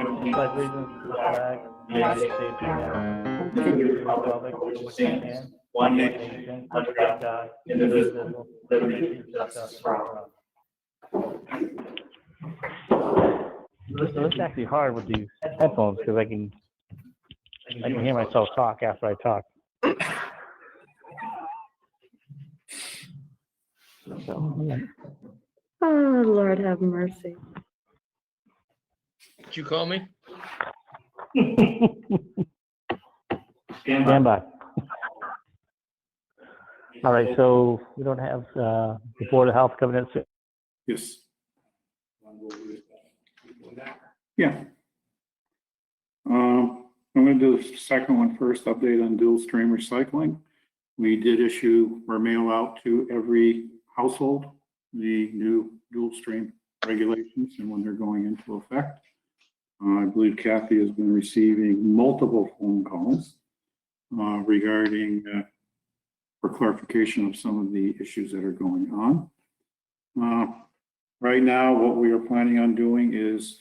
pledge allegiance to the flag of the United States of America, to the republic for which it stands, one nation, under God, indivisible, liberty and justice for all. So it's actually hard with these headphones because I can hear myself talk after I talk. Oh, Lord have mercy. Did you call me? Stand by. All right, so we don't have the Board of Health coming in soon. Yes. Yeah. I'm going to do the second one first, update on dual stream recycling. We did issue or mail out to every household the new dual stream regulations and when they're going into effect. I believe Kathy has been receiving multiple phone calls regarding for clarification of some of the issues that are going on. Right now, what we are planning on doing is,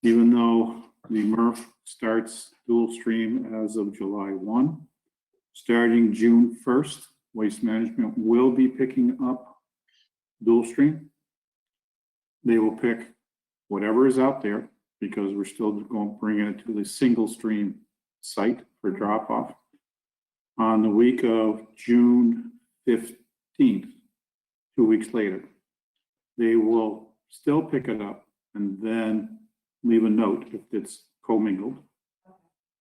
even though the MRF starts dual stream as of July 1, starting June 1st, Waste Management will be picking up dual stream. They will pick whatever is out there because we're still going bringing it to the single stream site for drop off on the week of June 15th, 2 weeks later. They will still pick it up and then leave a note if it's commingled.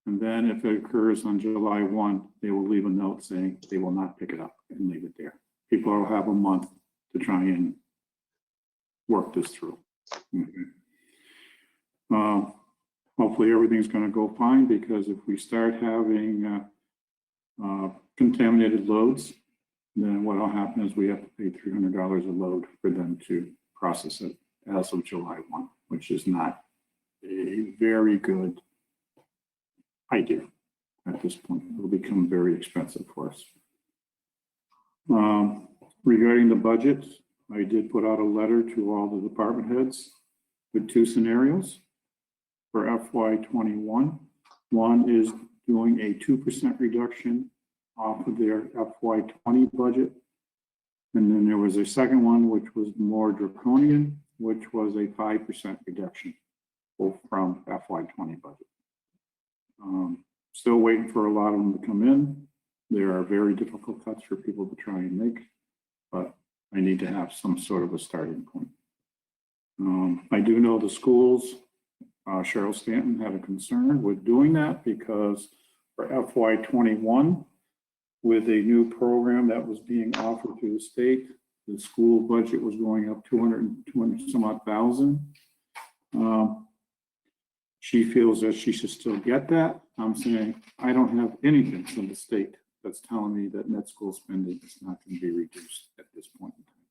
And then if it occurs on July 1, they will leave a note saying they will not pick it up and leave it there. People will have a month to try and work this through. Hopefully everything's going to go fine, because if we start having contaminated loads, then what will happen is we have to pay $300 a load for them to process it as of July 1, which is not a very good idea at this point. It will become very expensive for us. Regarding the budget, I did put out a letter to all the department heads with two scenarios for FY21. One is doing a 2% reduction off of their FY20 budget. And then there was a second one, which was more draconian, which was a 5% reduction from FY20 budget. Still waiting for a lot of them to come in. There are very difficult cuts for people to try and make, but I need to have some sort of a starting point. I do know the schools, Cheryl Stanton had a concern with doing that because for FY21, with a new program that was being offered to the state, the school budget was going up 200 some odd thousand. She feels that she should still get that. I'm saying I don't have anything from the state that's telling me that net school spending is not going to be reduced at this point in time.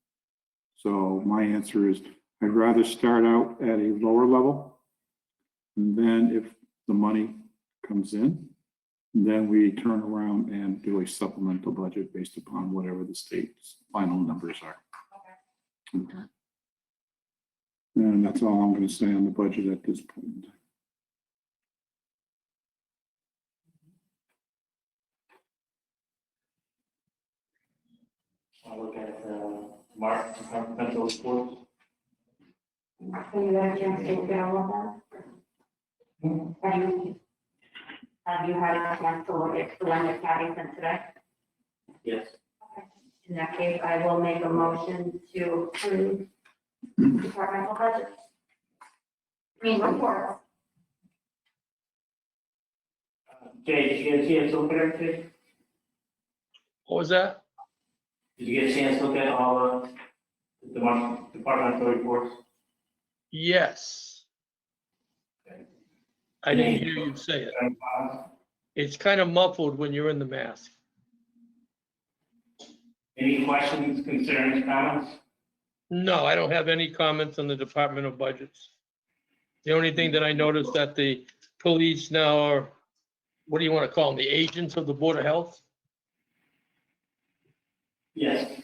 So my answer is I'd rather start out at a lower level, and then if the money comes in, then we turn around and do a supplemental budget based upon whatever the state's final numbers are. Okay. And that's all I'm going to say on the budget at this point. I'll look at Mark, departmental reports. Have you had a chance to look at all of that? Have you had a chance to look at the one that Kathy sent today? Yes. In that case, I will make a motion to approve departmental budgets. Reports. Jay, did you get a chance to look at everything? What was that? Did you get a chance to look at all the departmental reports? Yes. I didn't hear you say it. It's kind of muffled when you're in the mask. Any questions, concerns, comments? No, I don't have any comments on the Department of Budgets. The only thing that I noticed that the police now are, what do you want to call them, the agents of the Board of Health? Yes.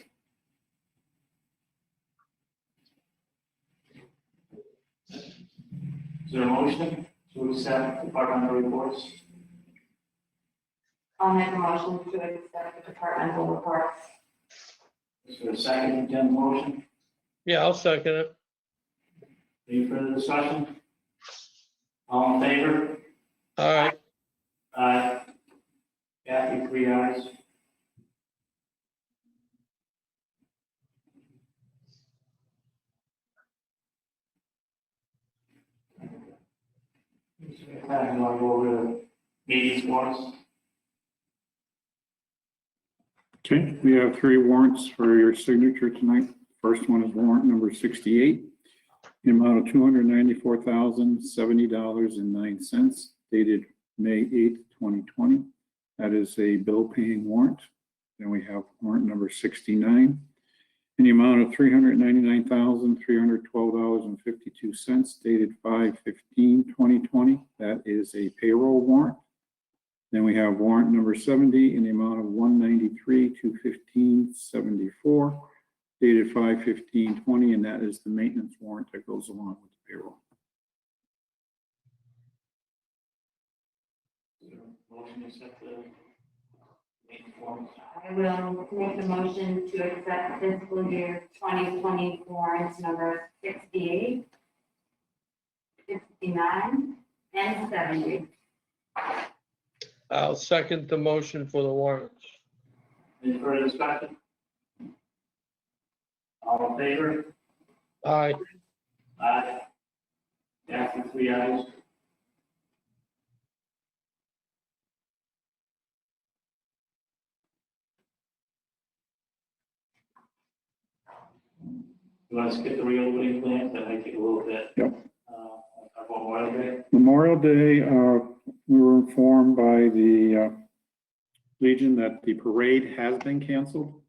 Is there a motion? to accept departmental reports. I'll make a motion to accept the departmental reports. Is there a second to the motion? Yeah, I'll second it. Any further discussion? All in favor? All right, Aye. Kathy, 3 ayes. You want to go over the meetings warrants? Okay, we have 3 warrants for your signature tonight. First one is warrant number 68, the amount of $294,070.09, dated May 8th, 2020. That is a bill paying warrant. Then we have warrant number 69, in the amount of $399,312.52, dated 5/15/2020. That is a payroll warrant. Then we have warrant number 70 in the amount of $193,215.74, dated 5/15/20, and that is the maintenance warrant that goes along with the payroll. Motion to accept the meeting warrants. I will make a motion to accept fiscal year 2020 warrants number 68, 69, and 70. I'll second the motion for the warrants. Any further discussion? All in favor? Aye, Aye. Kathy, 3 ayes. You want to skip the reopening plans? That might take a little bit. Yep. Talk about Memorial Day. Memorial Day, we were informed by the Legion that the parade has been canceled.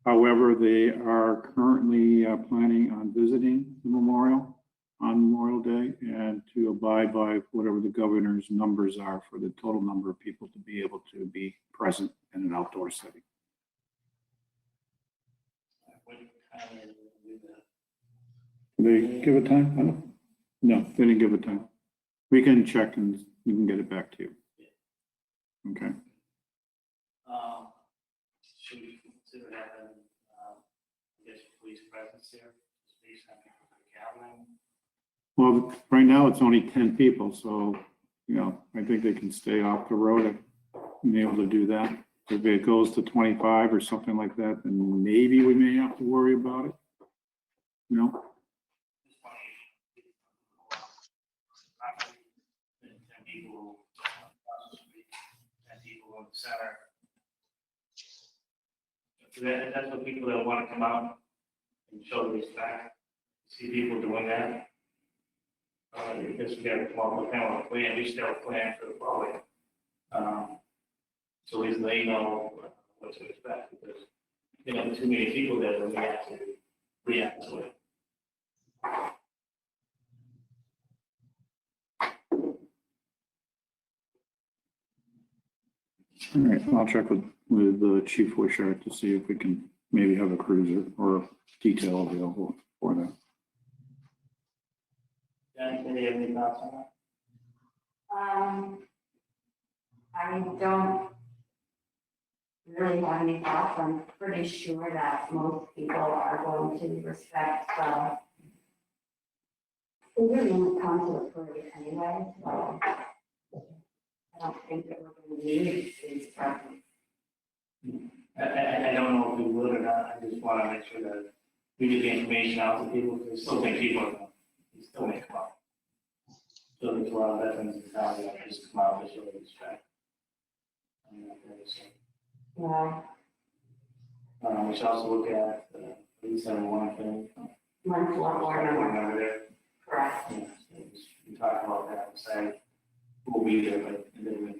However, they are currently planning on visiting the memorial on Memorial Day and to abide by whatever the governor's numbers are for the total number of people to be able to be present in an outdoor setting. What time is it? Did they give a time? I don't- No, they didn't give a time. We can check and we can get it back to you. Okay. Should we consider having, I guess, police presence here? Police having gathering? Well, right now it's only 10 people, so, I think they can stay off the road and be able to do that. If it goes to 25 or something like that, then maybe we may have to worry about it. No? 10 people across the street, 10 people in the center. So that's what people that want to come out and show respect, see people doing that. I guess we got to come up with kind of a plan, we still have a plan for the following. So at least they know what to expect, because, too many people there, then we have to react to it. All right, I'll check with Chief Wishart to see if we can maybe have a cruiser or detail available for that. Jen, do you have any thoughts on that? I don't really have any thoughts. I'm pretty sure that most people are going to respect, they really don't come to a parade anyway, so I don't think that we're going to need these presents. I don't know if we would or not, I just want to make sure that we get the information out to people, because still think people are, still may come out. So there's a lot of veterans in town that just come out to show respect. Yeah, We should also look at, police having one thing. one floor board member, Remember there? correct. Yeah, so we talk about that and say, we'll be there, but then we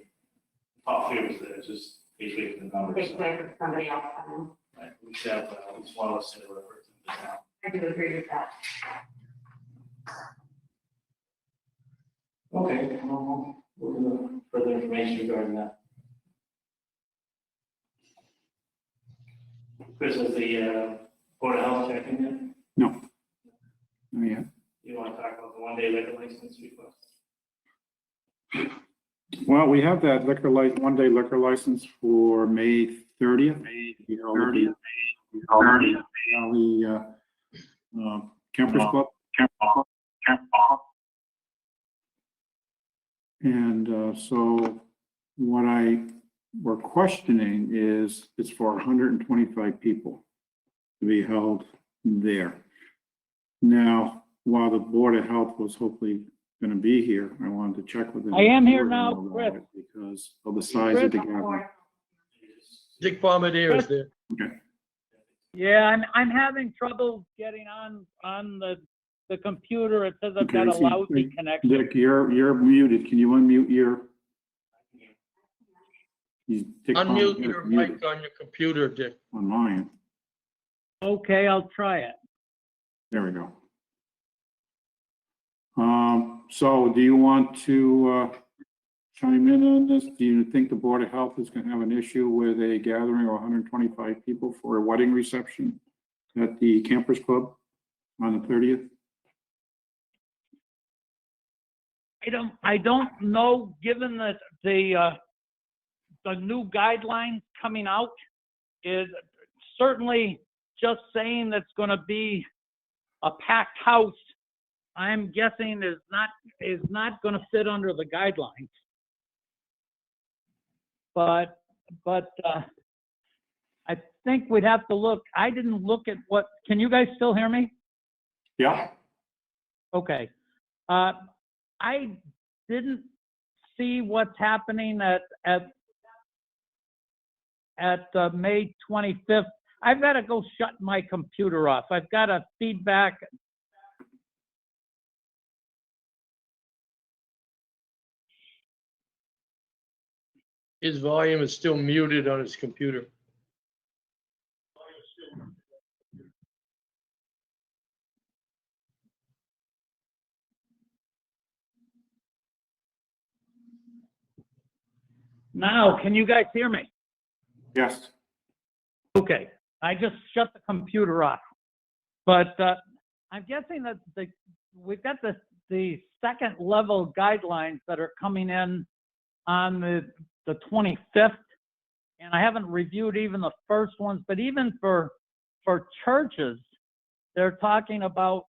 talk through it, it's just, they wait for the numbers. They wait for somebody else coming. Right, we should have, at least one of us in the river. I do agree with that. Okay, we'll do further information regarding that. Chris, has the Board of Health checking in? No. Not yet. You want to talk about the one-day liquor license request? Well, we have that one-day liquor license for May 30th. Campers Club. And so what we're questioning is it's for 125 people to be held there. Now, while the Board of Health was hopefully going to be here, I wanted to check with them. I am here now, Chris. Because of the size of the gathering. Dick Bombardier is there. Okay. Yeah, I'm having trouble getting on the computer. It says I've got a Okay, lousy connection. Dick, you're muted. Can you unmute your? Dick Unmute Bombardier your muted mic on your computer, Dick. on mine. Okay, I'll try it. There we go. So do you want to chime in on this? Do you think the Board of Health is going to have an issue with a gathering of 125 people for a wedding reception at the Campers Club on the 30th? I don't know, given that the new guidelines coming out is certainly just saying that's going to be a packed house. I'm guessing is not going to fit under the guidelines. But I think we'd have to look. I didn't look at what. Can you guys still hear me? Yeah. Okay. I didn't see what's happening at May 25th. I've got to go shut my computer off. I've got a feedback. His volume is still muted on his computer. Now, can you guys hear me? Yes. Okay, I just shut the computer off. But I'm guessing that we've got the second level guidelines that are coming in on the 25th, and I haven't reviewed even the first ones, but even for churches, they're talking about,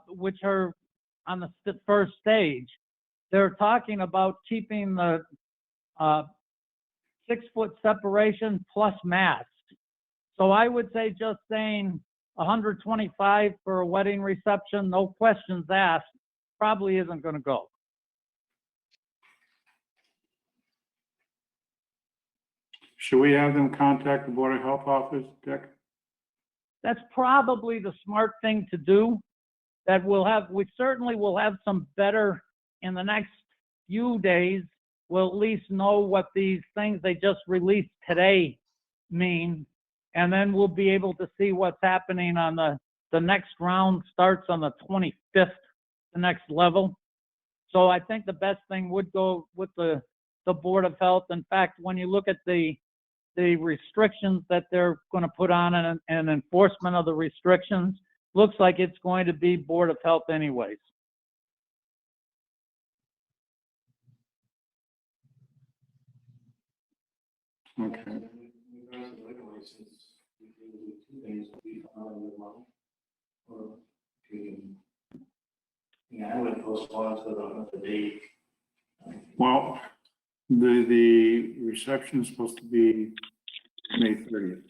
which are on the first stage, they're talking about keeping the 6-foot separation plus masks. So I would say just saying 125 for a wedding reception, no questions asked, probably isn't going to go. Should we have them contact the Board of Health office, Dick? That's probably the smart thing to do. We certainly will have some better in the next few days. We'll at least know what these things they just released today mean. And then we'll be able to see what's happening on the next round starts on the 25th, the next level. So I think the best thing would go with the Board of Health. In fact, when you look at the restrictions that they're going to put on and enforcement of the restrictions, looks like it's going to be Board of Health anyways. Okay. Yeah, I would postpone to the date. Well, the reception is supposed to be May 30th.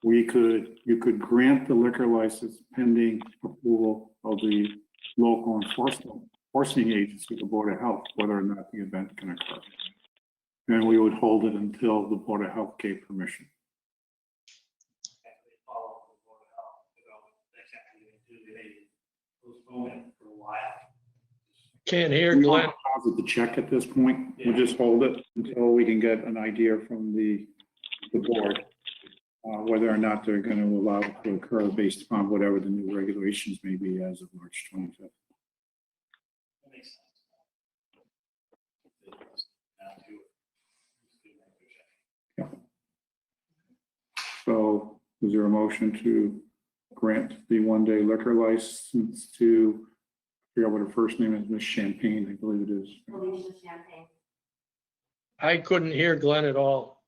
You could grant the liquor license pending approval of the local enforcing agency, the Board of Health, whether or not the event can occur. And we would hold it until the Board of Health gave permission. Can't hear We Glenn. won't deposit the check at this point. We'll just hold it until we can get an idea from the board, whether or not they're going to allow it to occur based upon whatever the new regulations may be as of March 25th. Yeah. So is there a motion to grant the one-day liquor license to, I forget what her first name is, Miss Champagne, I believe it is. Alicia Champagne. I couldn't hear Glenn at all.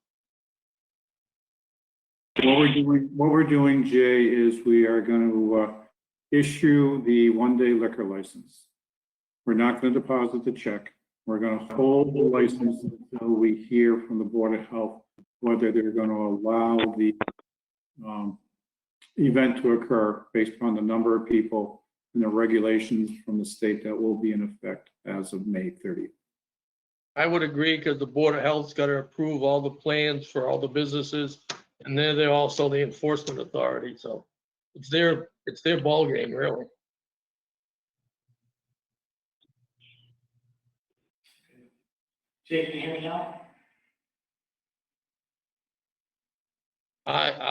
What we're doing, Jay, is we are going to issue the one-day liquor license. We're not going to deposit the check. We're going to hold the license until we hear from the Board of Health whether they're going to allow the event to occur based upon the number of people and the regulations from the state that will be in effect as of May 30th. I would agree because the Board of Health's got to approve all the plans for all the businesses, and they're also the enforcement authority, so it's their ballgame, really. Jay, can you hear me now?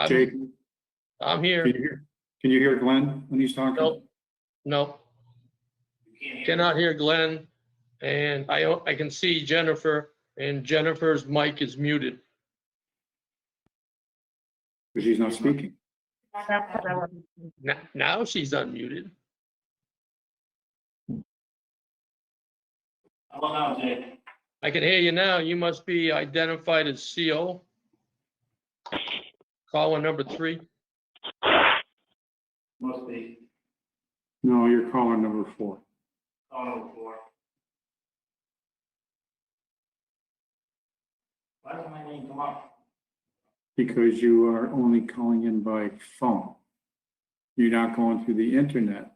Jake, I'm can here. you hear Glenn when he's talking? No, You can't hear me? cannot hear Glenn, and I can see Jennifer, and Jennifer's mic is muted. Because she's not speaking. Now she's unmuted. How about now, Jay? I can hear you now. You must be identified as CO. Caller number 3. Must be. No, you're caller number 4. Oh, 4. Why doesn't my name come up? Because you are only calling in by phone. You're not going through the internet,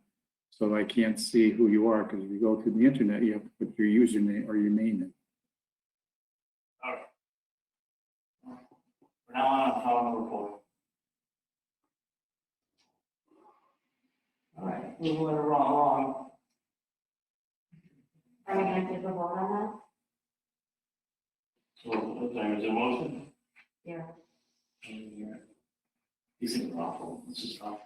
so I can't see who you are, because if you go through the internet, you have to put your username or your name in. All right. From now on, I'm calling number 4. All right, moving it along. Are we gonna take a vote on So, what time is the motion? that? Yeah. These things are awful. This is awful.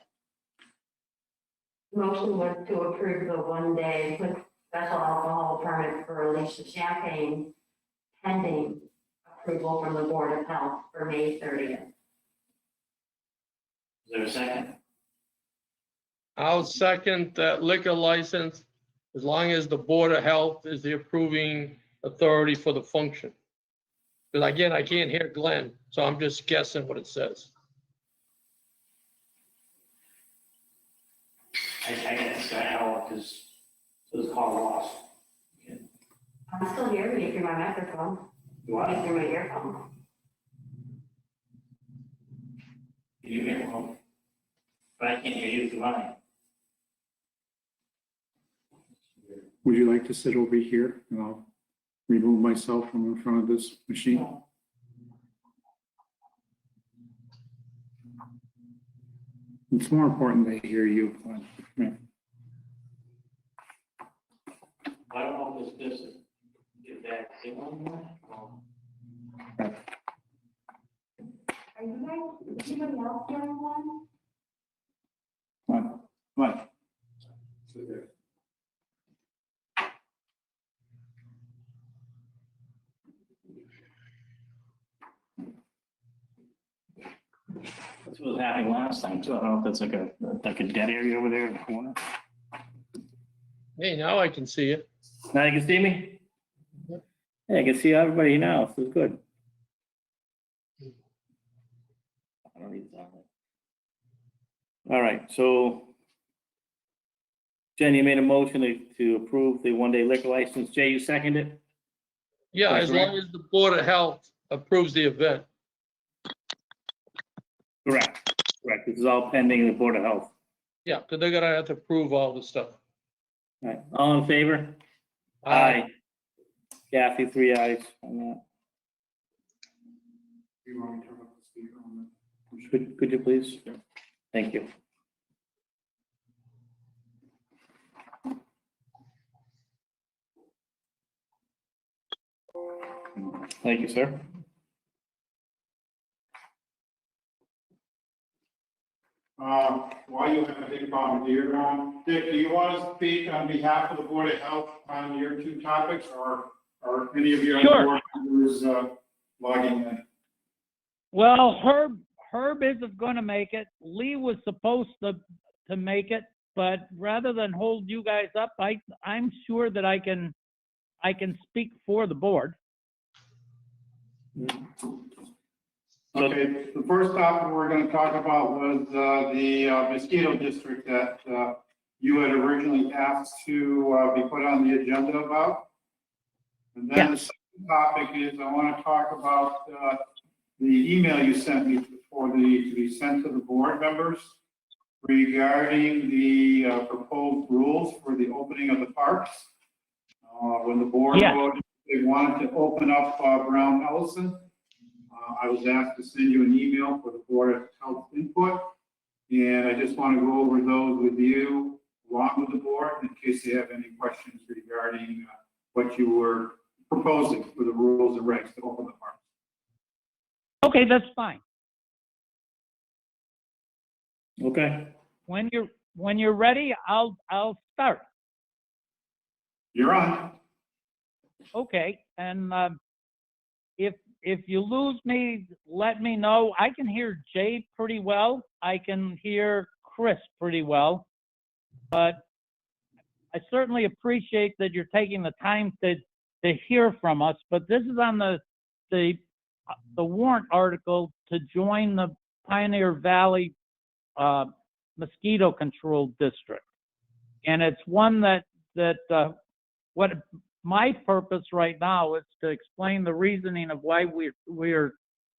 Motion was to approve the one-day with special alcohol permit for Alicia Champagne pending approval from the Board of Health for May 30th. Is there a second? I'll second that liquor license as long as the Board of Health is the approving authority for the function. Because again, I can't hear Glenn, so I'm just guessing what it says. I got this guy out because it was call lost. I'm still here, but you hear my microphone, You you want? hear my earphone. You hear me? But I can't hear you through mine. Would you like to sit over here and I'll remove myself from in front of this machine? It's more important they hear you, Glenn. Right. I don't know if this get that signal. Are you guys, anybody else hearing one? Come on, come on. That's what was happening last time too. I don't know if that's like a dead area over there in the corner. Hey, now I can see it. Now you can see me? Yeah, I can see everybody now. This is good. I don't need that. All right, so Jen, you made a motion to approve the one-day liquor license. Jay, you seconded it? Yeah, That's as long as the Board of Health approves the event. Correct. Correct. This is all pending the Board of Health. Yeah, because they're gonna have to approve all the stuff. All right, all in favor? Kathy, 3 ayes on that. You want me to turn up the speaker on that? Could you please? Thank you. Thank you, sir. While you have a big problem, Dick, do you want to speak on behalf of the Board of Health on your 2 topics, or any of your Sure. other board members logging in? Well, Herb isn't going to make it. Lee was supposed to make it, but rather than hold you guys up, I'm sure that I can speak for the board. Okay, the first topic we're going to talk about was the mosquito district that you had originally asked to be put on the agenda about. And then the second topic is I want to talk about the email you sent me to be sent to the board members regarding the proposed rules for the opening of the parks. When the board Yeah. voted, they wanted to open up Brown Ellison. I was asked to send you an email for the Board of Health input, and I just want to go over those with you along with the board in case you have any questions regarding what you were proposing for the rules and regs to open the park. Okay, that's fine. Okay. When you're ready, I'll start. You're on. Okay, and if you lose me, let me know. I can hear Jay pretty well. I can hear Chris pretty well, but I certainly appreciate that you're taking the time to hear from us. But this is on the warrant article to join the Pioneer Valley Mosquito Control District, and it's one that what my purpose right now is to explain the reasoning of why we're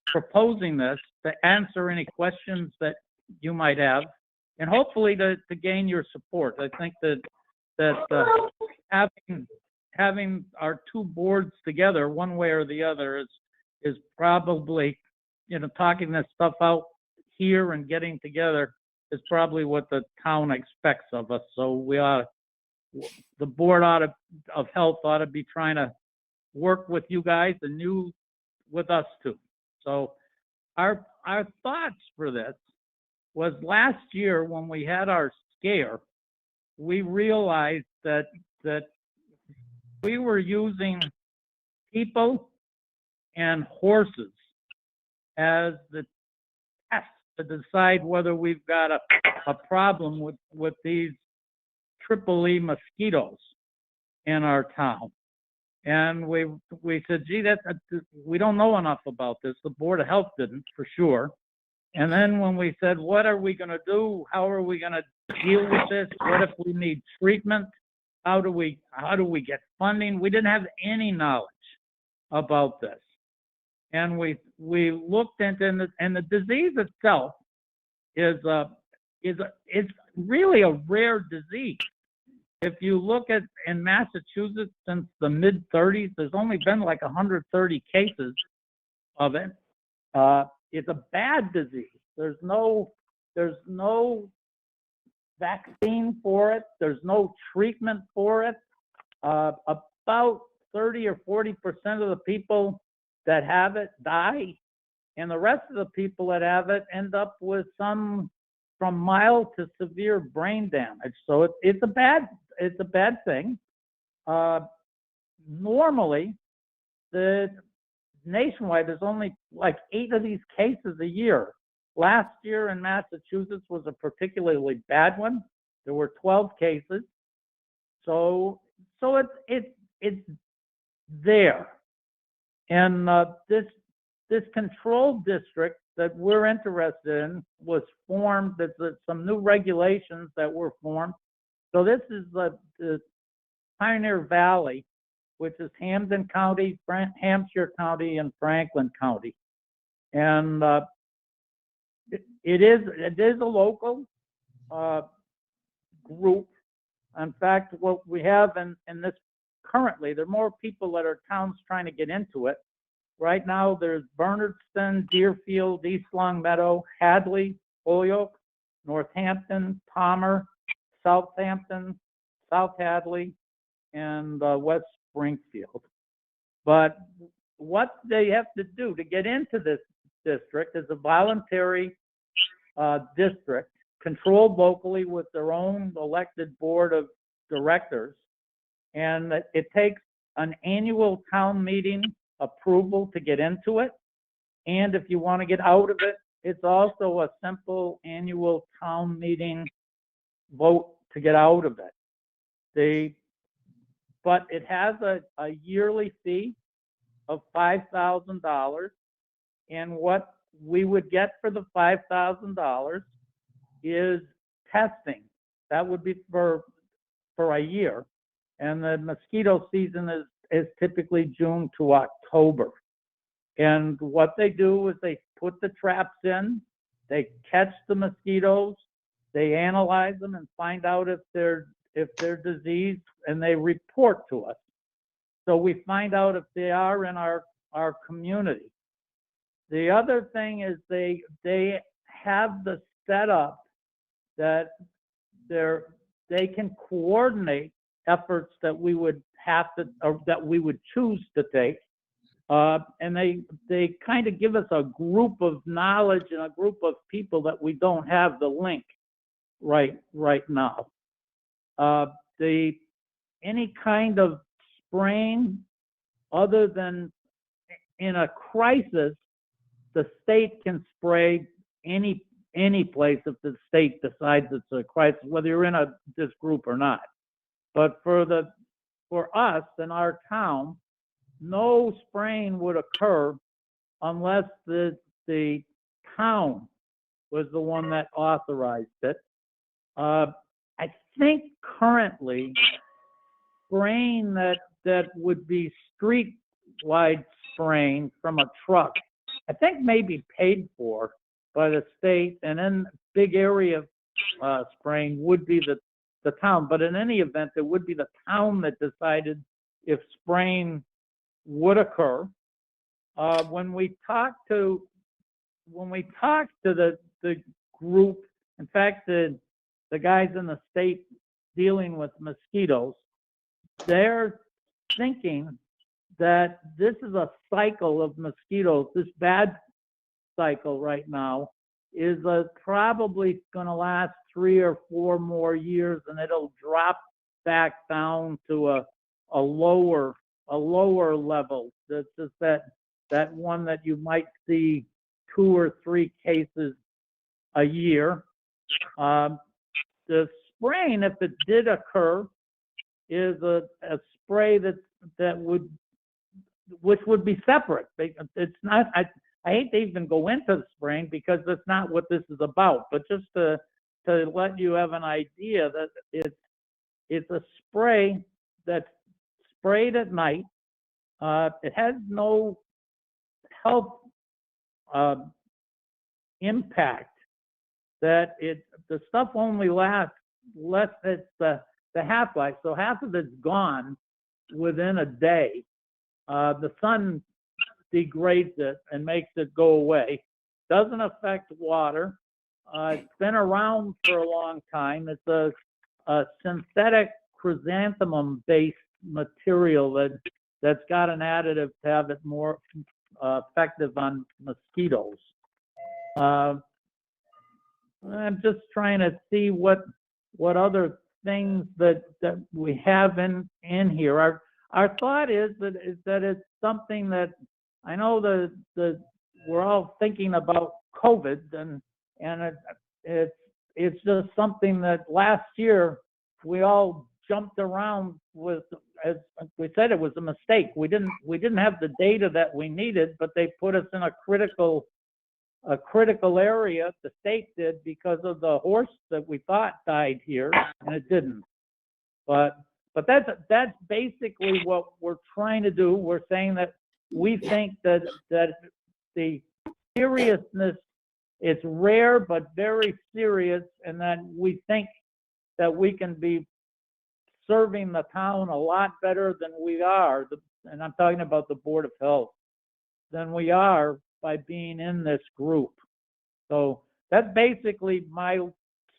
proposing this, to answer any questions that you might have, and hopefully to gain your support. I think that having our two boards together, one way or the other, is probably, talking this stuff out here and getting together is probably what the town expects of us. So the Board of Health ought to be trying to work with you guys and you with us too. So our thoughts for this was last year when we had our scare, we realized that we were using people and horses as the test to decide whether we've got a problem with these triple E mosquitoes in our town. And we said, gee, we don't know enough about this. The Board of Health didn't, for sure. And then when we said, what are we going to do? How are we going to deal with this? What if we need treatment? How do we get funding? We didn't have any knowledge about this. And we looked into, and the disease itself is really a rare disease. If you look at in Massachusetts since the mid-30s, there's only been like 130 cases of it. It's a bad disease. There's no vaccine for it. There's no treatment for it. About 30 or 40% of the people that have it die, and the rest of the people that have it end up with some from mild to severe brain damage. So it's a bad thing. Normally, nationwide, there's only like 8 of these cases a year. Last year in Massachusetts was a particularly bad one. There were 12 cases. So it's there. And this control district that we're interested in was formed. There's some new regulations that were formed. So this is the Pioneer Valley, which is Hampden County, Hampshire County, and Franklin County. And it is a local group. In fact, what we have in this currently, there are more people that are towns trying to get into it. Right now, there's Bernardston, Deerfield, East Longmeadow, Hadley, Holyoke, Northampton, Palmer, Southampton, South Hadley, and West Springfield. But what they have to do to get into this district is a voluntary district controlled locally with their own elected board of directors. And it takes an annual town meeting approval to get into it. And if you want to get out of it, it's also a simple annual town meeting vote to get out of it. But it has a yearly fee, of $5,000. And what we would get for the $5,000 is testing. That would be for a year. And the mosquito season is typically June to October. And what they do is they put the traps in, they catch the mosquitoes, they analyze them and find out if they're diseased, and they report to us. So we find out if they are in our community. The other thing is they have the setup that they can coordinate efforts that we would have to, or that we would choose to take. And they kind of give us a group of knowledge and a group of people that we don't have the link right now. Any kind of spraying other than in a crisis, the state can spray any place if the state decides it's a crisis, whether you're in this group or not. But for us in our town, no spraying would occur unless the town was the one that authorized it. I think currently spraying that would be street-wide spraying from a truck, I think may be paid for by the state, and then big area spraying would be the town. But in any event, it would be the town that decided if spraying would occur. When we talk to the group, in fact, the guys in the state dealing with mosquitoes, they're thinking that this is a cycle of mosquitoes. This bad cycle right now is probably going to last 3 or 4 more years, and it'll drop back down to a lower level. That's just that one that you might see 2 or 3 cases a year. The spraying, if it did occur, is a spray which would be separate. It's not. I hate to even go into the spraying because that's not what this is about. But just to let you have an idea that it's a spray that's sprayed at night. It has no health impact. That the stuff only lasts less. It's the half-life. So half of it's gone within a day. The sun degrades it and makes it go away. Doesn't affect water. It's been around for a long time. It's a synthetic chrysanthemum-based material that's got an additive to have it more effective on mosquitoes. I'm just trying to see what other things that we have in here. Our thought is that it's something that I know we're all thinking about COVID, and it's just something that last year we all jumped around with. As we said, it was a mistake. We didn't have the data that we needed, but they put us in a critical area. The state did, because of the horse that we thought died here, and it didn't. But that's basically what we're trying to do. We're saying that we think that the seriousness, it's rare but very serious, and that we think that we can be serving the town a lot better than we are, and I'm talking about the Board of Health, than we are by being in this group. So that's basically my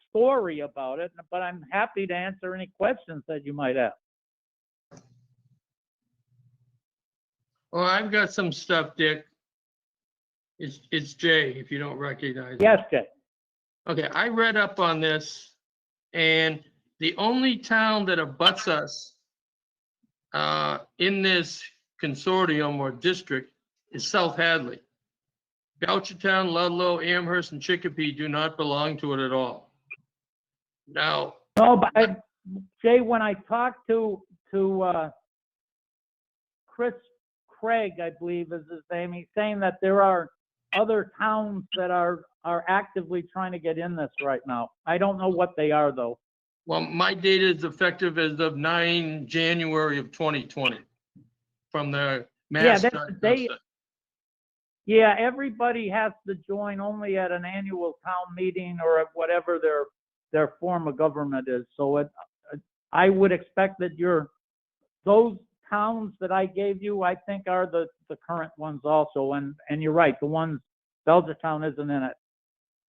story about it, but I'm happy to answer any questions that you might have. Well, I've got some stuff, Dick. It's Jay, if you don't recognize it. Yes, Jay. Okay, I read up on this, and the only town that abuts us in this consortium or district is South Hadley. Belchertown, Ludlow, Amherst, and Chicopee do not belong to it at all. Now, No, but Jay, when I talked to Craig, I believe is his name. He's saying that there are other towns that are actively trying to get in this right now. I don't know what they are though. Well, my data is effective as of 9 January of 2020 from the Yeah, Mass. Yeah, everybody has to join only at an annual town meeting or at whatever their form of government is. So I would expect that those towns that I gave you, I think are the current ones also. And you're right, the ones, Belchertown isn't in it.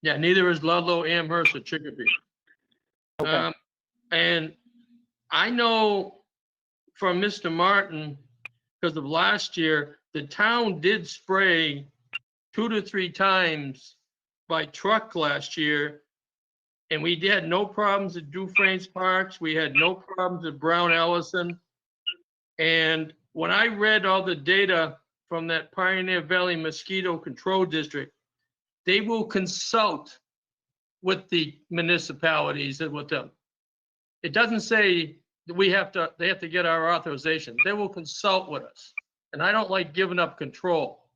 Yeah, neither is Ludlow, Amherst, or Chicopee. Okay. And I know from Mr. Martin, because of last year, the town did spray 2 to 3 times by truck last year. And we had no problems at Dufresne's Parks. We had no problems at Brown Ellison. And when I read all the data from that Pioneer Valley Mosquito Control District, they will consult with the municipalities and with them. It doesn't say that they have to get our authorization. They will consult with us. And I don't like giving up control.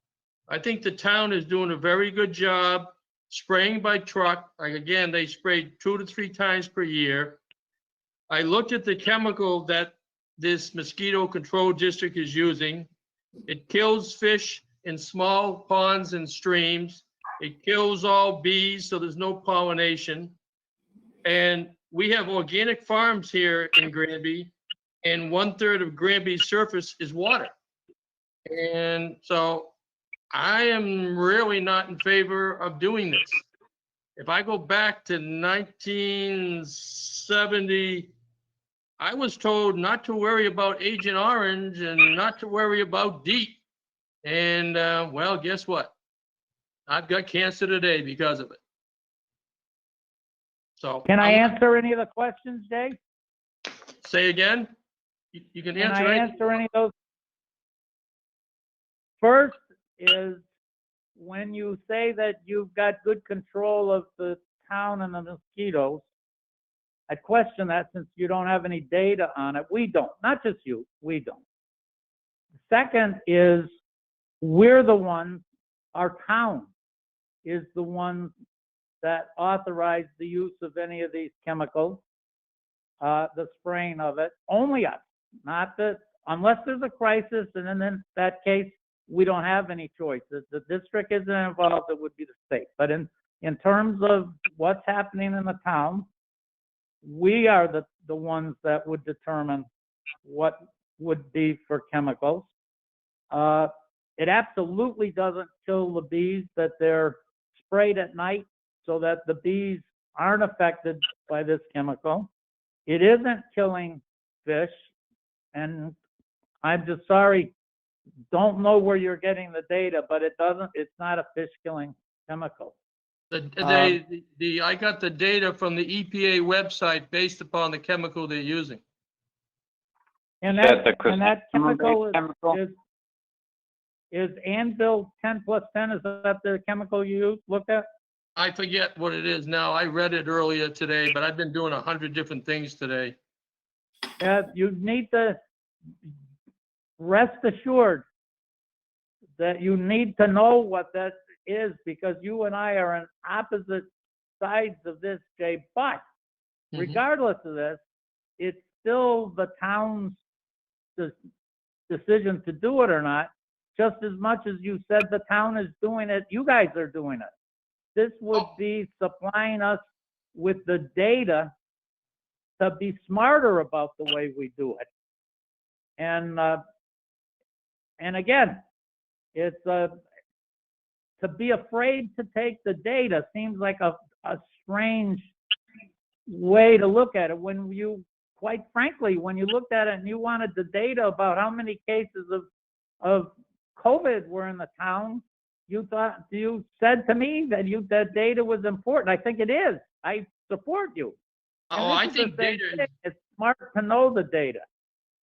I think the town is doing a very good job spraying by truck. Like again, they sprayed 2 to 3 times per year. I looked at the chemical that this mosquito control district is using. It kills fish in small ponds and streams. It kills all bees, so there's no pollination. And we have organic farms here in Granby, and 1/3 of Granby's surface is water. And so I am really not in favor of doing this. If I go back to 1970, I was told not to worry about Agent Orange and not to worry about DEET. And well, guess what? I've got cancer today because of it. So Can I answer any of the questions, Jay? say again? You can Can answer I anything. answer any of those? First is when you say that you've got good control of the town and the mosquitoes, I question that since you don't have any data on it. We don't, not just you, we don't. Second is we're the ones, our town is the ones that authorize the use of any of these chemicals, the spraying of it, only us, not unless there's a crisis, and then in that case, we don't have any choice. If the district isn't involved, it would be the state. But in terms of what's happening in the town, we are the ones that would determine what would be for chemicals. It absolutely doesn't kill the bees that they're sprayed at night so that the bees aren't affected by this chemical. It isn't killing fish, and I'm just sorry, don't know where you're getting the data, but it's not a fish killing chemical. I got the data from the EPA website based upon the chemical they're using. And That's that a chemical chemical. is Anvil 10+10, is that the chemical you looked at? I forget what it is now. I read it earlier today, but I've been doing 100 different things today. You need to rest assured that you need to know what that is, because you and I are on opposite sides of this, Jay. But regardless of this, it's still the town's decision to do it or not. Just as much as you said the town is doing it, you guys are doing it. This would be supplying us with the data to be smarter about the way we do it. And again, it's to be afraid to take the data seems like a strange way to look at it. When you, quite frankly, when you looked at it and you wanted the data about how many cases of COVID were in the town, you said to me that that data was important. I think it is. I support you. Oh, I think data. It's smart to know the data.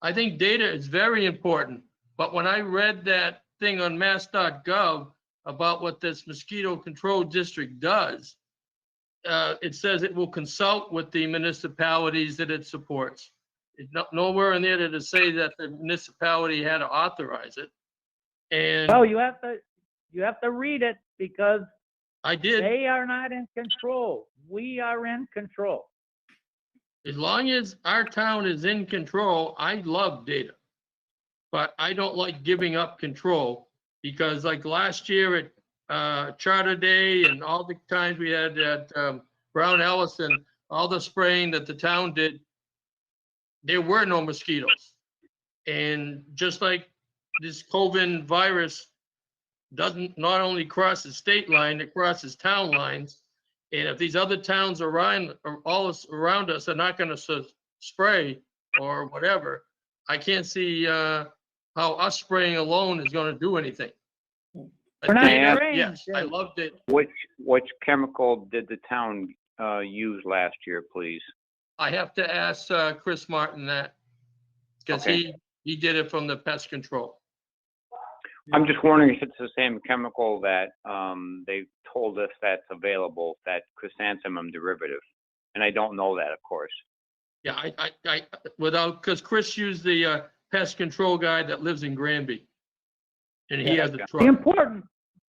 I think data is very important. But when I read that thing on mass.gov about what this mosquito control district does, it says it will consult with the municipalities that it supports. It's nowhere in there to say that the municipality had to authorize it. And Well, you have to read it because I did, they are not in control. We are in control. as long as our town is in control, I love data. But I don't like giving up control because like last year at Charter Day and all the times we had at Brown Ellison, all the spraying that the town did, there were no mosquitoes. And just like this COVID virus doesn't not only cross the state line, it crosses town lines. And if these other towns around, all around us are not going to spray or whatever, I can't see how us spraying alone is going to do anything. We're not Data, spraying, yes, I Jay. love data. Which chemical did the town use last year, please? I have to ask Chris Martin that because Okay. he did it from the pest control. I'm just wondering if it's the same chemical that they told us that's available, that chrysanthemum derivative. And I don't know that, of course. Yeah, I without, because Chris used the pest control guy that lives in Granby. And he has a Yeah. truck.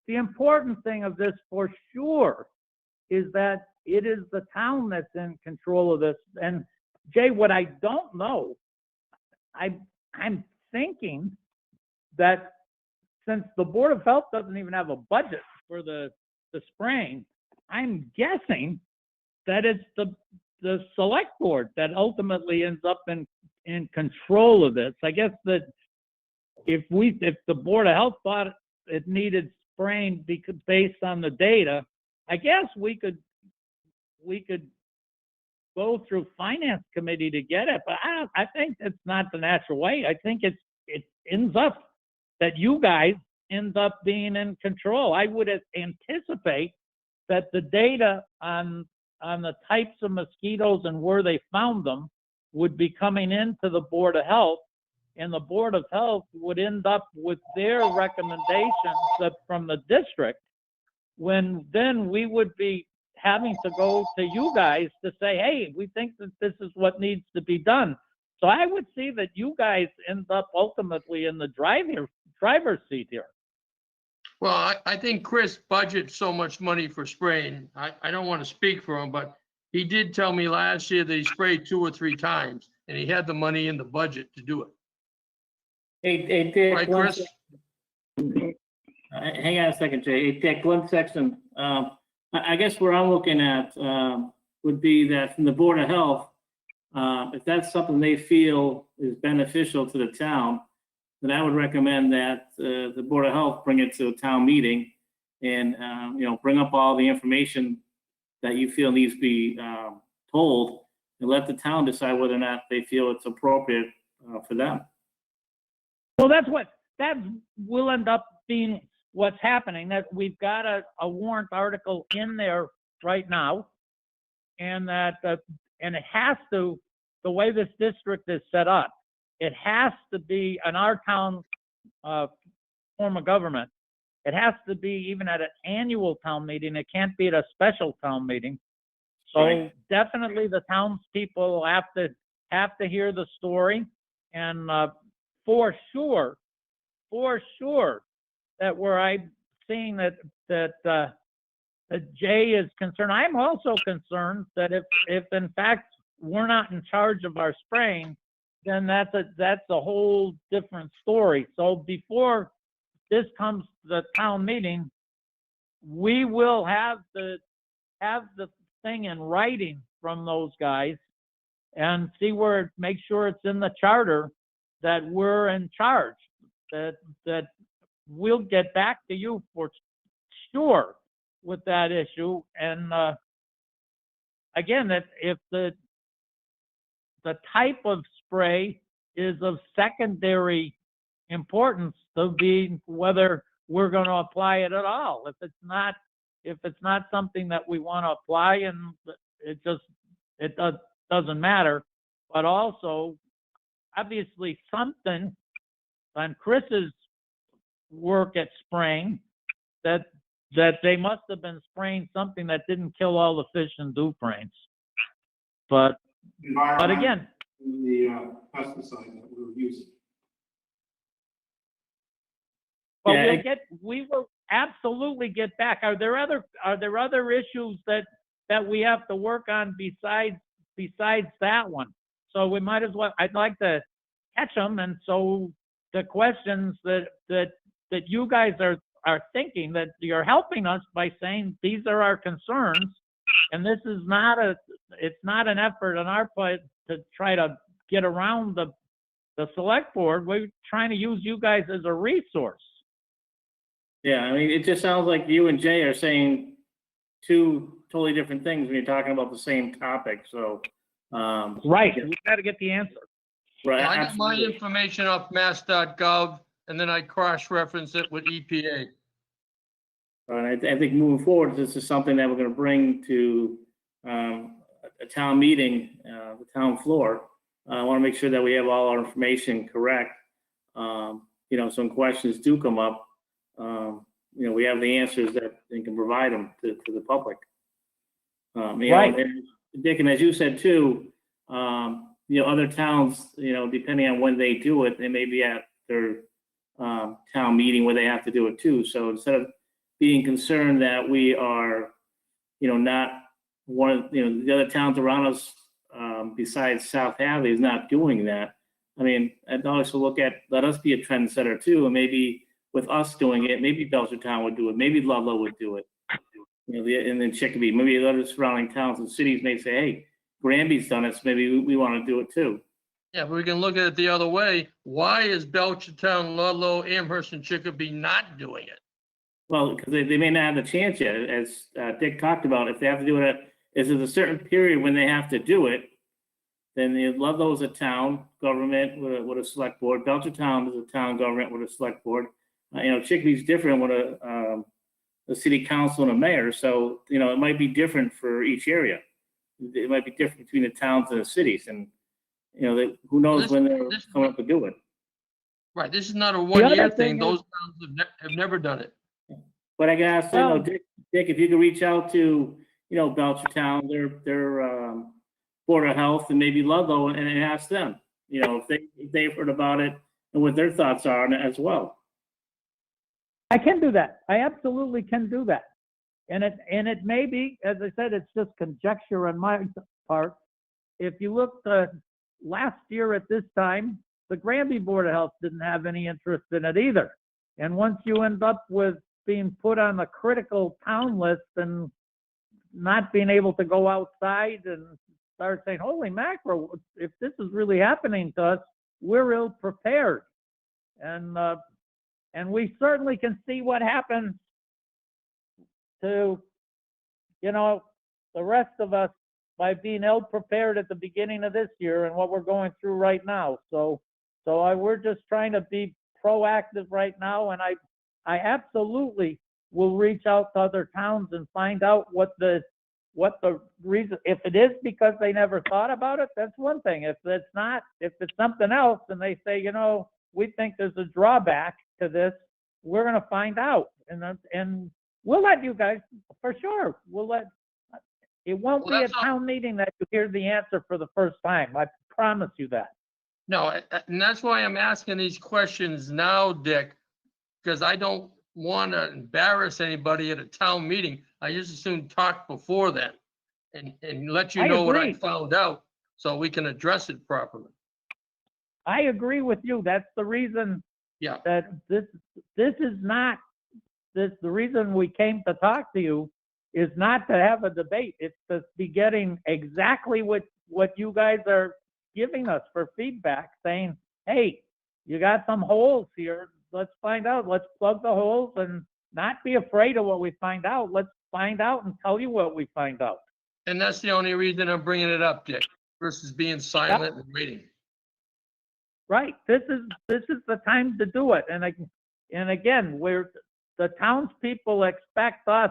The important thing of this for sure is that it is the town that's in control of this. And Jay, what I don't know, I'm thinking that since the Board of Health doesn't even have a budget for the spraying, I'm guessing that it's the select board that ultimately ends up in control of this. I guess that if the Board of Health thought it needed spraying based on the data, I guess we could go through finance committee to get it, but I think it's not the natural way. I think it ends up that you guys end up being in control. I would anticipate that the data on the types of mosquitoes and where they found them would be coming into the Board of Health, and the Board of Health would end up with their recommendations from the district, when then we would be having to go to you guys to say, hey, we think that this is what needs to be done. So I would see that you guys end up ultimately in the driver's seat here. Well, I think Chris budgets so much money for spraying. I don't want to speak for him, but he did tell me last year that he sprayed 2 or 3 times and he had the money in the budget to do it. Hey, Dick, Right, Chris? hang on a second, Jay. Hey, Dick, one section. I guess where I'm looking at would be that from the Board of Health, if that's something they feel is beneficial to the town, then I would recommend that the Board of Health bring it to a town meeting and, bring up all the information that you feel needs to be told, and let the town decide whether or not they feel it's appropriate for them. Well, that will end up being what's happening, that we've got a warrant article in there right now, and that and it has to, the way this district is set up, it has to be in our town form of government. It has to be even at an annual town meeting. It can't be at a special town meeting. So Right. definitely the townspeople have to hear the story, and for sure, that where I'm seeing that Jay is concerned. I'm also concerned that if in fact we're not in charge of our spraying, then that's a whole different story. So before this comes to the town meeting, we will have the thing in writing from those guys and see make sure it's in the charter that we're in charge, that we'll get back to you for sure with that issue. And again, that if the type of spray is of secondary importance to be whether we're going to apply it at all. If it's not something that we want to apply, and it doesn't matter. But also, obviously, something on Chris's work at spraying that they must have been spraying something that didn't kill all the fish and dufranes. But again, The pesticide that we were using. But Yeah, we will absolutely get back. Are there other issues that we have to work on besides that one? So we might as well, I'd like to catch them, and so the questions that you guys are thinking, that you're helping us by saying these are our concerns, and this is it's not an effort on our part to try to get around the select board. We're trying to use you guys as a resource. Yeah, I mean, it just sounds like you and Jay are saying two totally different things when you're talking about the same topic, so. Right, we got to get the answer. Right, I got my absolutely. information off mass.gov, and then I cross-reference it with E EPA. And I think moving forward, this is something that we're gonna bring to, a town meeting, the town floor. I wanna make sure that we have all our information correct. So when questions do come up, we have the answers that they can provide them to the public. Right. And Dick, and as you said too, other towns, depending on when they do it, they may be at their, town meeting where they have to do it too. So instead of being concerned that we are, not one of, the other towns around us, besides South Hadley is not doing that. I mean, I'd also let us be a trendsetter too, and maybe with us doing it, maybe Belchertown would do it, maybe Ludlow would do it. And then Chicopee, maybe the other surrounding towns and cities may say, hey, Granby's done it, so maybe we want to do it too. Yeah, but we can look at it the other way. Why is Belchertown, Ludlow, Amherst, and Chicopee not doing it? Well, because they may not have the chance yet, as Dick talked about. If they have to do it is it a certain period when they have to do it, then Ludlow is a town government with a select board. Belchertown is a town government with a select board. Chicopee's different with a city council and a mayor. So, it might be different for each area. It might be different between the towns and the cities, and, who knows when they're coming up to do it. Right, this is not a one-year thing. thing Those towns have never done it. But I guess, Well- Dick, if you could reach out to, Belchertown, their Board of Health, and maybe Ludlow, and ask them, if they've heard about it and what their thoughts are on it as well. I can do that. I absolutely can do that. And it may be, as I said, it's just conjecture on my part. If you look last year at this time, the Granby Board of Health didn't have any interest in it either. And once you end up with being put on the critical town list and not being able to go outside and start saying, holy mackerel, if this is really happening to us, we're ill prepared. And we certainly can see what happens to, the rest of us by being ill prepared at the beginning of this year and what we're going through right now. So we're just trying to be proactive right now, and I absolutely will reach out to other towns and find out what the reason. If it is because they never thought about it, that's one thing. If it's something else, and they say, we think there's a drawback to this, we're going to find out, and we'll let you guys, for sure. It won't be a town meeting that you hear the answer for the first time. I promise you that. No, and that's why I'm asking these questions now, Dick, because I don't want to embarrass anybody at a town meeting. I just as soon talk before then and let you I know what I agree. found out so we can address it properly. I agree with you. That's the reason Yeah. that this is not the reason we came to talk to you is not to have a debate. It's to be getting exactly what you guys are giving us for feedback, saying, hey, you got some holes here. Let's find out. Let's plug the holes and not be afraid of what we find out. Let's find out and tell you what we find out. And that's the only reason I'm bringing it up, Dick, versus being silent and waiting. Right. This is the time to do it. And again, the townspeople expect us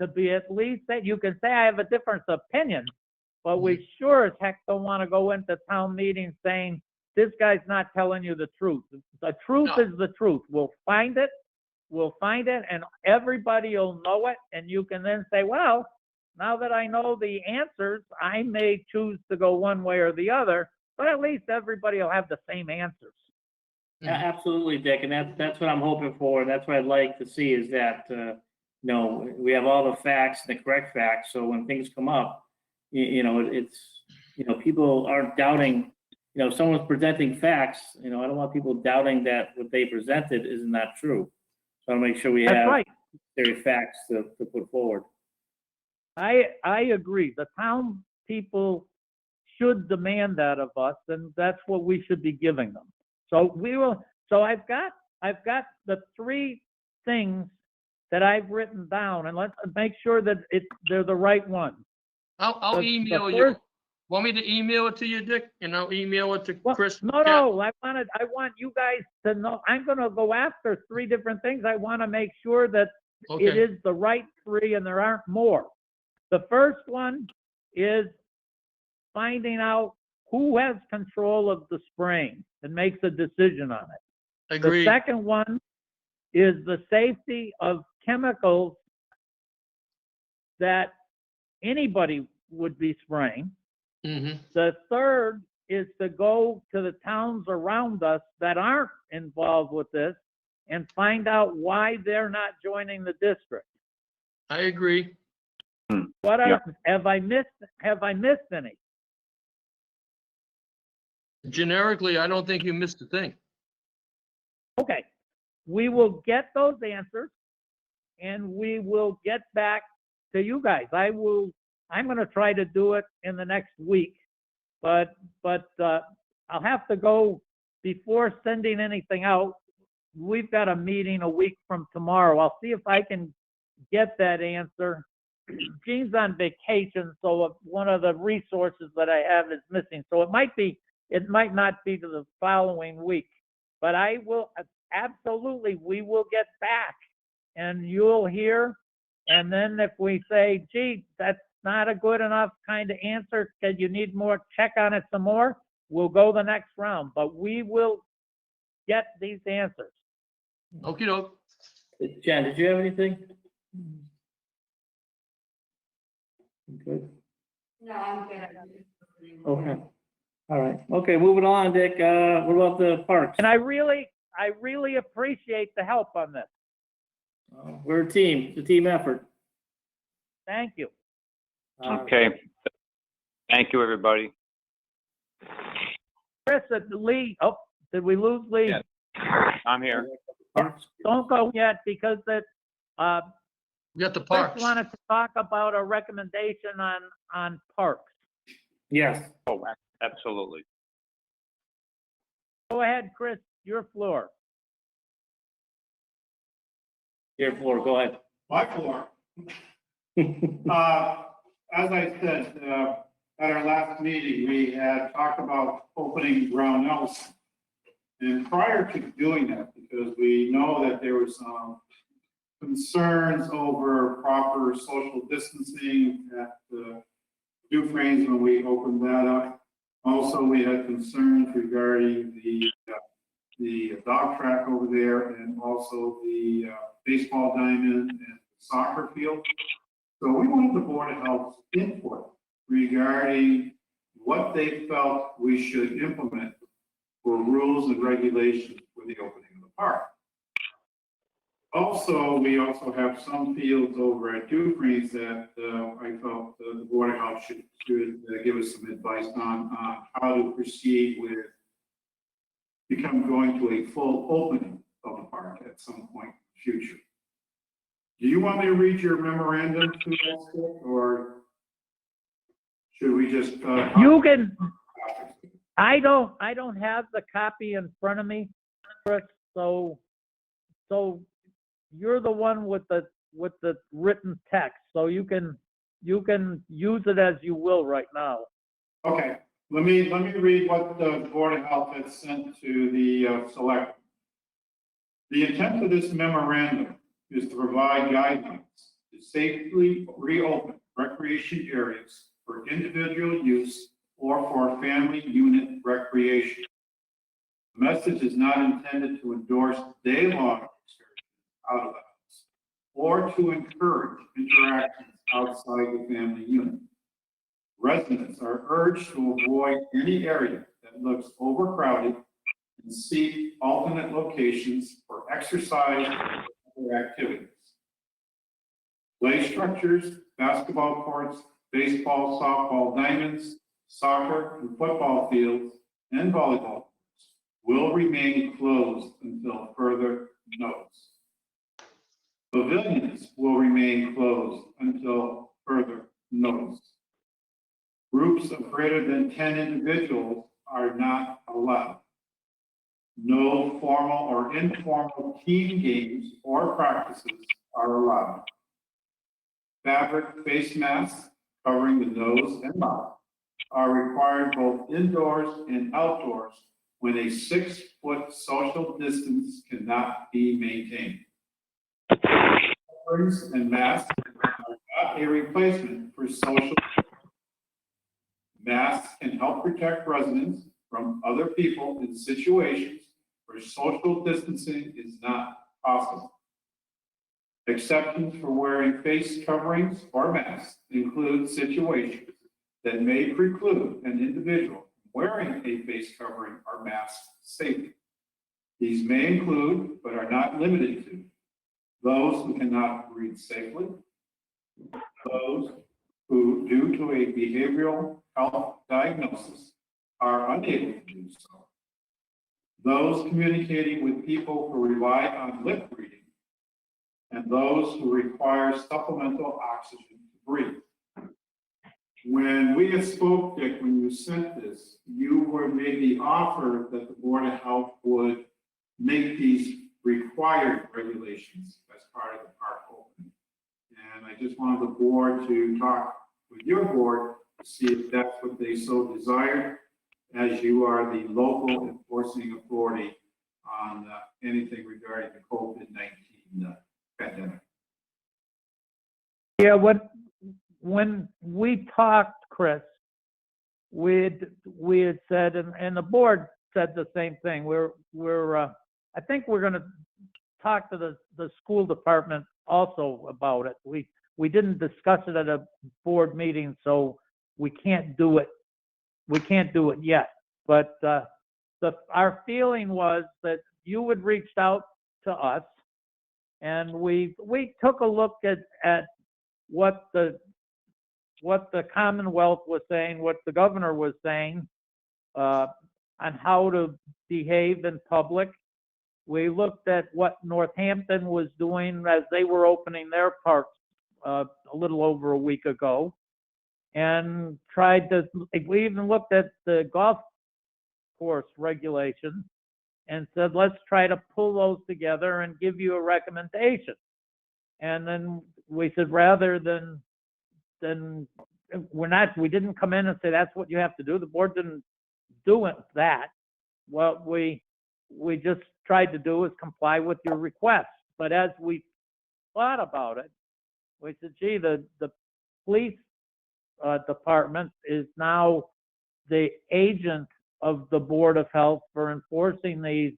to be at least that you can say I have a different opinion, but we sure as heck don't want to go into town meetings saying this guy's not telling you the truth. The truth is the truth. We'll find it, and everybody will know it, and you can then say, well, now that I know the answers, I may choose to go one way or the other, but at least everybody will have the same answers. Absolutely, Dick, and that's what I'm hoping for, and that's what I'd like to see is that, we have all the facts, the correct facts, so when things come up, it's, people aren't doubting, if someone's presenting facts, I don't want people doubting that what they presented is not true. So I'll make sure we That's have right. their facts to put forward. I agree. The town people should demand that of us, and that's what we should be giving them. So I've got the three things that I've written down, and let's make sure that they're the right ones. I'll The email you. first- Want me to email it to you, Dick? And I'll email it to Well, Chris? no, I want you guys to know, I'm gonna go after three different things. I wanna make sure that it Okay, is the right three and there aren't more. The first one is finding out who has control of the spraying and makes a decision on it. The agreed. second one is the safety of chemicals that anybody would be spraying. Mm-hmm. The third is to go to the towns around us that aren't involved with this and find out why they're not joining the district. I agree. Have I missed any? Generically, I don't think you missed a thing. Okay, we will get those answers and we will get back to you guys. I'm gonna try to do it in the next week, but I'll have to go before sending anything out. We've got a meeting a week from tomorrow. I'll see if I can get that answer. Gene's on vacation, so one of the resources that I have is missing. So it might not be to the following week, but I will, absolutely, we will get back and you'll hear. And then if we say, gee, that's not a good enough kind of answer, because you need more, check on it some more, we'll go the next round, but we will get these answers. Okey doke. Jen, did you have anything? Good. No, I'm good. Okay. All right. Okay, moving on, Dick. What about the parks? And I really appreciate the help on this. We're a team. It's a team effort. Thank you. Okay. Thank you, everybody. Chris, Lee, oh, did we lose Lee? Yes. I'm here. Parks? Don't go yet because We got the Chris parks. wanted to talk about a recommendation on parks. Yes. Oh, absolutely. Go ahead, Chris, your floor. Your floor, go ahead. My floor. As I said, at our last meeting, we had talked about opening Brownells. And prior to doing that, because we know that there was some concerns over proper social distancing at the Dufrane's when we opened that up. Also, we had concerns regarding the dog track over there and also the baseball diamond and soccer field. So we wanted the Board of Health's input regarding what they felt we should implement for rules and regulations for the opening of the park. Also, we also have some fields over at Dufrane's that I felt the Board of Health should give us some advice on how to proceed with going to a full opening of the park at some point in the future. Do you want me to read your memorandum to us, or should we just? You can, I don't have the copy in front of me, Chris, so you're the one with the written text, so you can use it as you will right now. Okay, let me read what the Board of Health had sent to the select. The intent of this memorandum is to provide guidelines to safely reopen recreation areas for individual use or for family unit recreation. The message is not intended to endorse day-long excursions out of the house or to encourage interactions outside the family unit. Residents are urged to avoid any area that looks overcrowded and seek alternate locations for exercise or activities. Play structures, basketball courts, baseball, softball diamonds, soccer and football fields, and volleyball courts will remain closed until further notice. Pavilions will remain closed until further notice. Groups of greater than 10 individuals are not allowed. No formal or informal team games or practices are allowed. Fabric face masks covering the nose and mouth are required both indoors and outdoors when a 6-foot social distance cannot be maintained. Coverings and masks are not a replacement for social. Masks can help protect residents from other people in situations where social distancing is not possible. Exceptions for wearing face coverings or masks include situations that may preclude an individual wearing a face covering or mask safely. These may include, but are not limited to, those who cannot breathe safely, those who, due to a behavioral health diagnosis, are unable to do so, those communicating with people who rely on lip reading, and those who require supplemental oxygen to breathe. When we had spoke, Dick, when you sent this, you were made the offer that the Board of Health would make these required regulations as part of the park opening. And I just wanted the board to talk with your board to see if that's what they so desire, as you are the local enforcing authority on anything regarding the COVID-19 pandemic. Yeah, when we talked, Chris, we had said, and the board said the same thing. I think we're going to talk to the school department also about it. We didn't discuss it at a board meeting, so we can't do it. We can't do it yet. But our feeling was that you had reached out to us, and we took a look at what the Commonwealth was saying, what the governor was saying on how to behave in public. We looked at what Northampton was doing as they were opening their parks a little over a week ago, and we even looked at the golf course regulations and said, let's try to pull those together and give you a recommendation. And then we said, rather than we didn't come in and say, that's what you have to do. The board didn't do that. What we just tried to do is comply with your request. But as we thought about it, we said, gee, the police department is now the agent of the Board of Health for enforcing these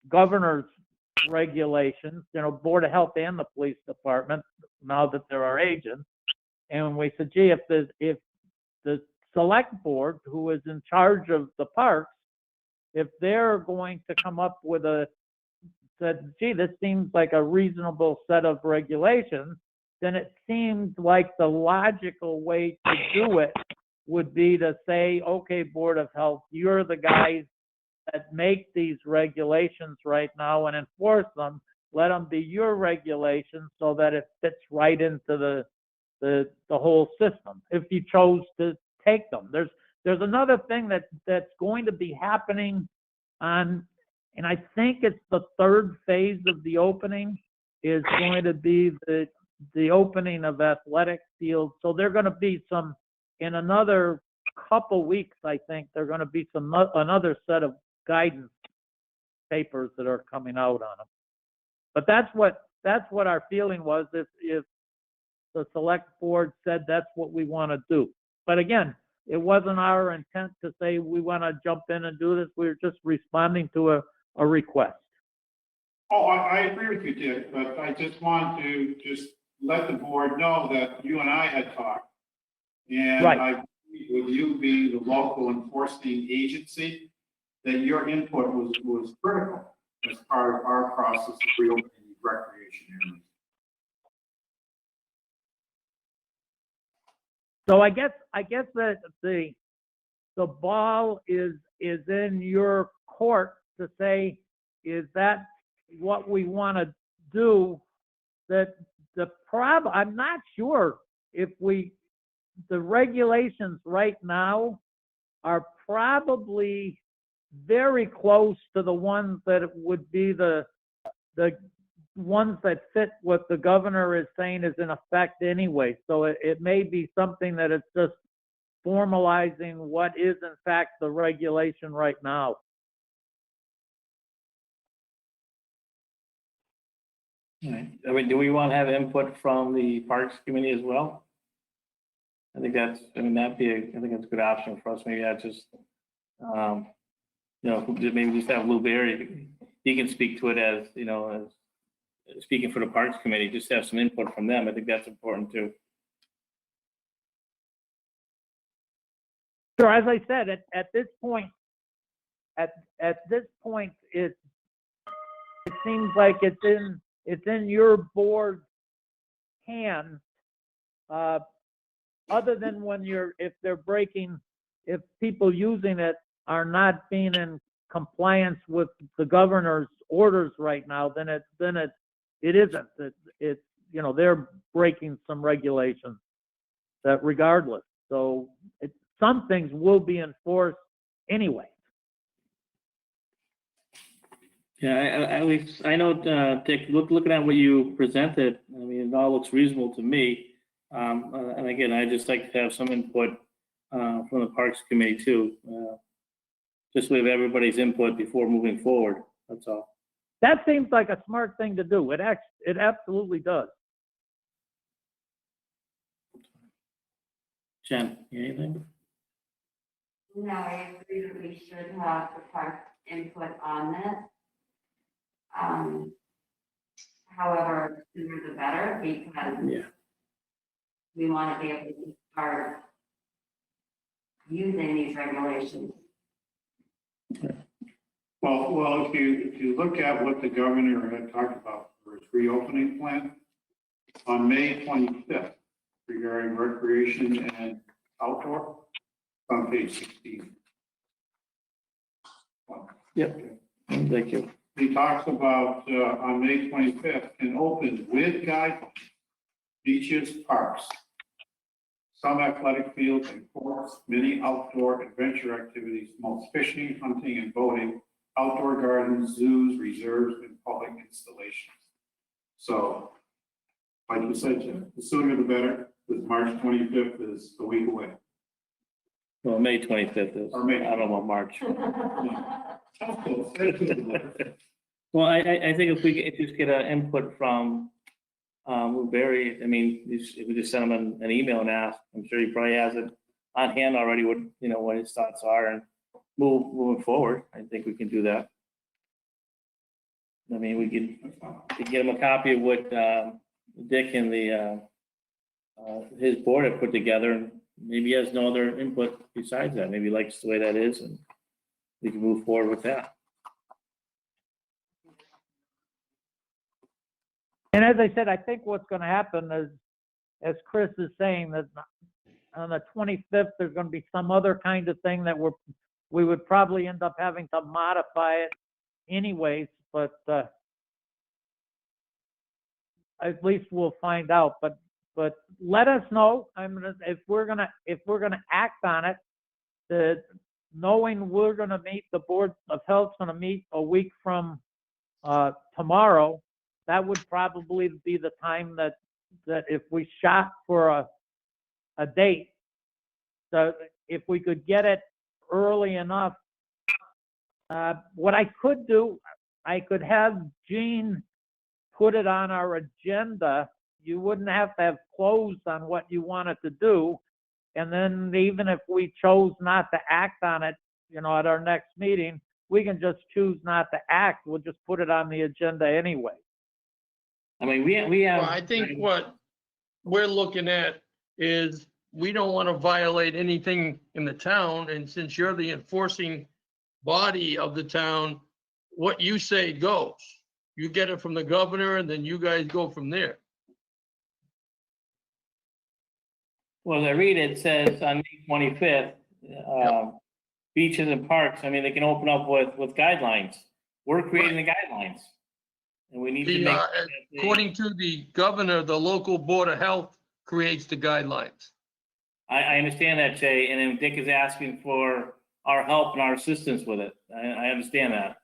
governor's regulations, Board of Health and the police department, now that there are agents. And we said, gee, if the select board, who is in charge of the parks, if they're going to come up with said, gee, this seems like a reasonable set of regulations, then it seemed like the logical way to do it would be to say, okay, Board of Health, you're the guys that make these regulations right now and enforce them. Let them be your regulations so that it fits right into the whole system, if you chose to take them. There's another thing that's going to be happening and I think it's the third phase of the opening is going to be the opening of athletic fields. So they're going to be in another couple weeks, I think, they're going to be another set of guidance papers that are coming out on them. But that's what our feeling was if the select board said that's what we want to do. But again, it wasn't our intent to say we want to jump in and do this. We were just responding to a request. Oh, I agree with you, Dick, but I just want to let the board know that you and I had talked. And Right. I agree with you being the local enforcing agency. that your input was critical as part of our process of reopening recreation areas. So I guess that the ball is in your court to say, is that what we want to do? That I'm not sure if the regulations right now are probably very close to the ones that would be the ones that fit what the governor is saying is in effect anyway. So it may be something that it's just formalizing what is in fact the regulation right now. Right. I mean, do we want to have input from the Parks Committee as well? I think that's a good option for us. Maybe that's just, maybe just have Lou Berry. He can speak to it as, as speaking for the Parks Committee, just have some input from them. I think that's important too. Sure, as I said, at this point, it seems like it's in your board's hands. Other than when if people using it are not being in compliance with the governor's orders right now, then it isn't. It's they're breaking some regulations that regardless. So some things will be enforced anyway. Yeah, I know, Dick, looking at what you presented, I mean, it all looks reasonable to me. And again, I just like to have some input from the Parks Committee too. Just with everybody's input before moving forward, that's all. That seems like a smart thing to do. It absolutely does. Jen, anything? No, I agree that we should have the park input on this. However, sooner the better, because we want to be able to start using these regulations. Well, if you look at what the governor had talked about for his reopening plan, on May 25th, regarding recreation and outdoor, on page 16. Yep. Thank you. He talks about, on May 25th, can open with guidelines, beaches, parks, some athletic fields and courts, many outdoor adventure activities, most fishing, hunting, and boating, outdoor gardens, zoos, reserves, and public installations. So, like you said, Jim, the sooner the better, because March 25th is a week away. Well, May 25th is, Or May. I don't know about March. Well, I think if we just get an input from Lou Berry, I mean, if we just send him an email and ask, I'm sure he probably has it on hand already, what his thoughts are, and moving forward, I think we can do that. I mean, we could get him a copy of what Dick and his board have put together, and maybe he has no other input besides that. Maybe he likes the way that is, and we can move forward with that. And as I said, I think what's going to happen is, as Chris is saying, that on the 25th, there's going to be some other kind of thing that we would probably end up having to modify it anyways, but at least we'll find out. But let us know. If we're gonna act on it, knowing we're gonna meet, the Board of Health's gonna meet a week from tomorrow. That would probably be the time that if we shot for a date, so if we could get it early enough, what I could do, I could have Gene put it on our agenda. You wouldn't have to have closed on what you wanted to do. And then even if we chose not to act on it, at our next meeting, we can just choose not to act. We'll just put it on the agenda anyway. I mean, we have. Well, I think what we're looking at is we don't want to violate anything in the town, and since you're the enforcing body of the town, what you say goes. You get it from the governor and then you guys go from there. Well, as I read it, says on May 25th, beaches and parks, I mean, they can open up with guidelines. We're creating the guidelines. And we need to The, make. according to the governor, the local board of health creates the guidelines. I understand that, Jay, and then Dick is asking for our help and our assistance with it. I understand that.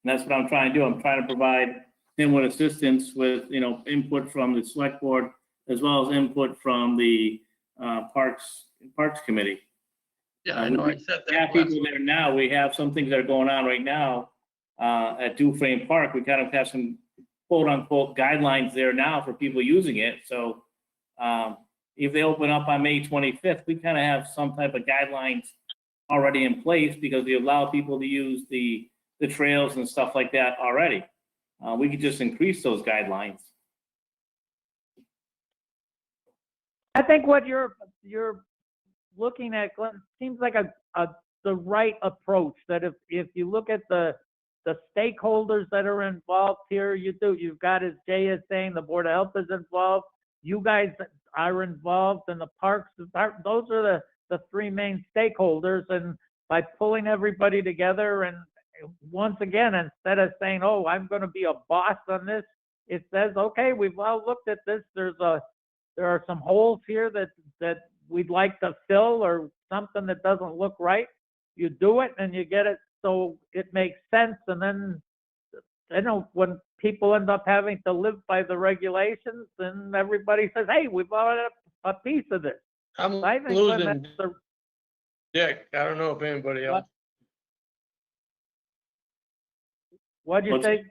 And that's what I'm trying to do. I'm trying to provide him with assistance with, you know, input from the select board as well as input from the Parks Committee. Yeah, I know, I said We have that last. people there now. We have some things that are going on right now at Dufresne Park. We kind of have some quote unquote guidelines there now for people using it. So if they open up on May 25th, we kind of have some type of guidelines already in place because we allow people to use the trails and stuff like that already. We could just increase those guidelines. I think what you're looking at, Glenn, seems like the right approach. That if you look at the stakeholders that are involved here, you've got, as Jay is saying, the Board of Health is involved. You guys are involved in the parks. Those are the three main stakeholders. And by pulling everybody together, and once again, instead of saying, "Oh, I'm going to be a boss on this," it says, "Okay, we've all looked at this. There are some holes here that we'd like to fill, or something that doesn't look right." You do it and you get it so it makes sense. And then, you know, when people end up having to live by the regulations, then everybody says, "Hey, we've all got a piece of this." I'm I think when losing that's the, Dick. I don't know if anybody else. what'd you What's- say?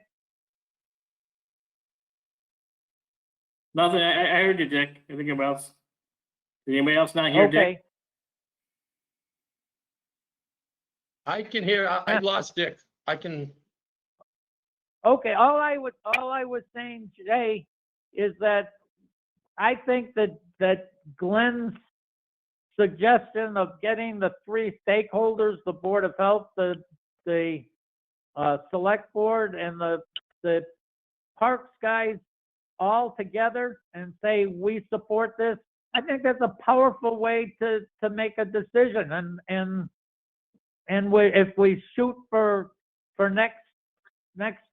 Nothing. I heard you, Dick. Anything else? Did anybody else not hear Dick? Okay. I can hear, I lost Dick. I can, Okay, all I was saying today is that I think that Glenn's suggestion of getting the three stakeholders, the Board of Health, the Select Board, and the Parks guys all together and say, "We support this," I think that's a powerful way to make a decision. And if we shoot for next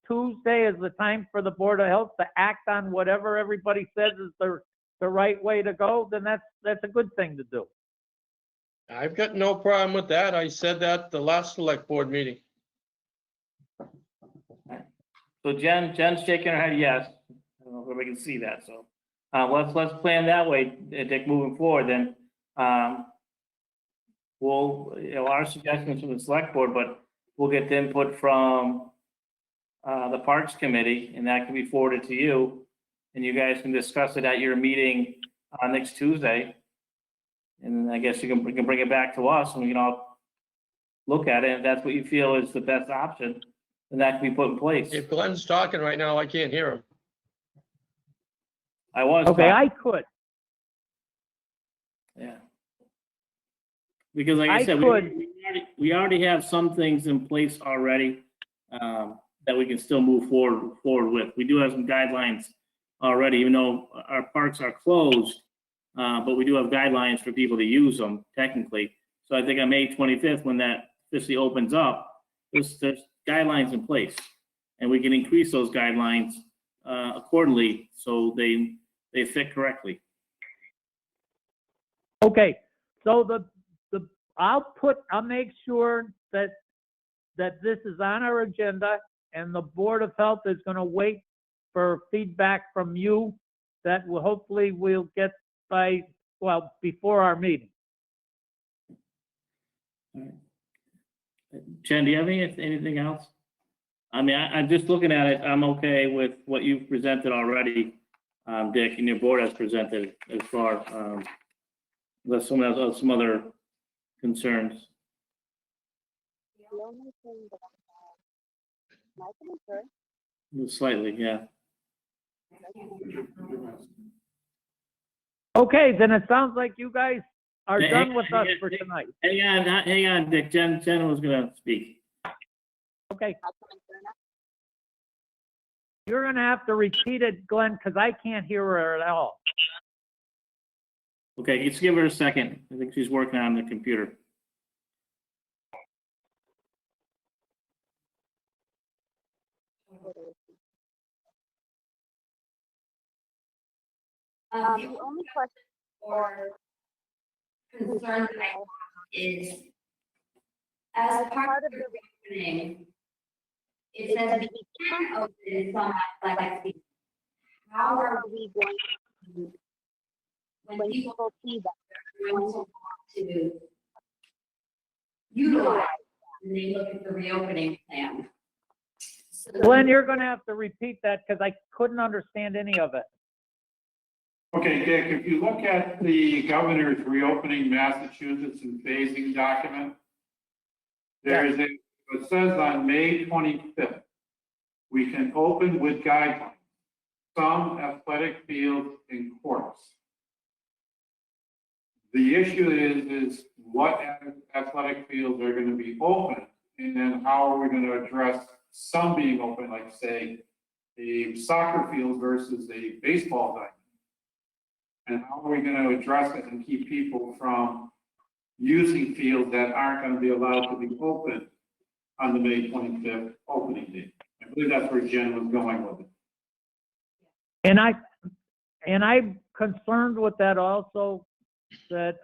Tuesday as the time for the Board of Health to act on whatever everybody says is the right way to go, then that's a good thing to do. I've got no problem with that. I said that the last select board meeting. So Jen's shaking her head yes. I don't know if everybody can see that, so let's plan that way, Dick, moving forward then. We'll, you know, our suggestions from the select board, but we'll get the input from the Parks Committee, and that can be forwarded to you, and you guys can discuss it at your meeting next Tuesday. And then I guess you can bring it back to us, and we can all look at it. If that's what you feel is the best option, then that can be put in place. If Glenn's talking right now, I can't hear him. I was. Okay, talking- I could. Yeah. Because like I I said, could. we already have some things in place already that we can still move forward with. We do have some guidelines already, even though our parks are closed, but we do have guidelines for people to use them technically. So I think on May 25th, when that officially opens up, there's guidelines in place, and we can increase those guidelines accordingly so they fit correctly. Okay, so I'll make sure that this is on our agenda, and the Board of Health is gonna wait for feedback from you that will hopefully we'll get before our meeting. Jen, do you have anything else? I mean, I'm just looking at it, I'm okay with what you've presented already, Dick, and your board has presented as far, unless someone has some other concerns. The only thing that I have, my concern, Slightly, yeah. Okay, then it sounds like you guys are Hey, done with hey, us hey, for hey. tonight. Hang on, Dick, Jen was gonna speak. Okay. You're gonna have to repeat it, Glenn, because I can't hear her at all. Okay, let's give her a second. I think she's working on the computer. The only question or concern that I have is, as part of the reopening, it says we can open some athletic fields. How are we going to, when people see that, they're going to want to utilize when they look at the reopening plan? So Glenn, you're gonna have to repeat that because I couldn't understand any of it. Okay, Dick, if you look at the governor's reopening Massachusetts and phasing document, there is it says on May 25th, we can open with guidelines, some athletic fields and courts. The issue is what athletic fields are going to be open, and then how are we going to address some being open, like say a soccer field versus a baseball diamond? And how are we going to address it and keep people from using fields that aren't going to be allowed to be open on the May 25th opening date? I believe that's where Jen was going with it. And I'm concerned with that also, that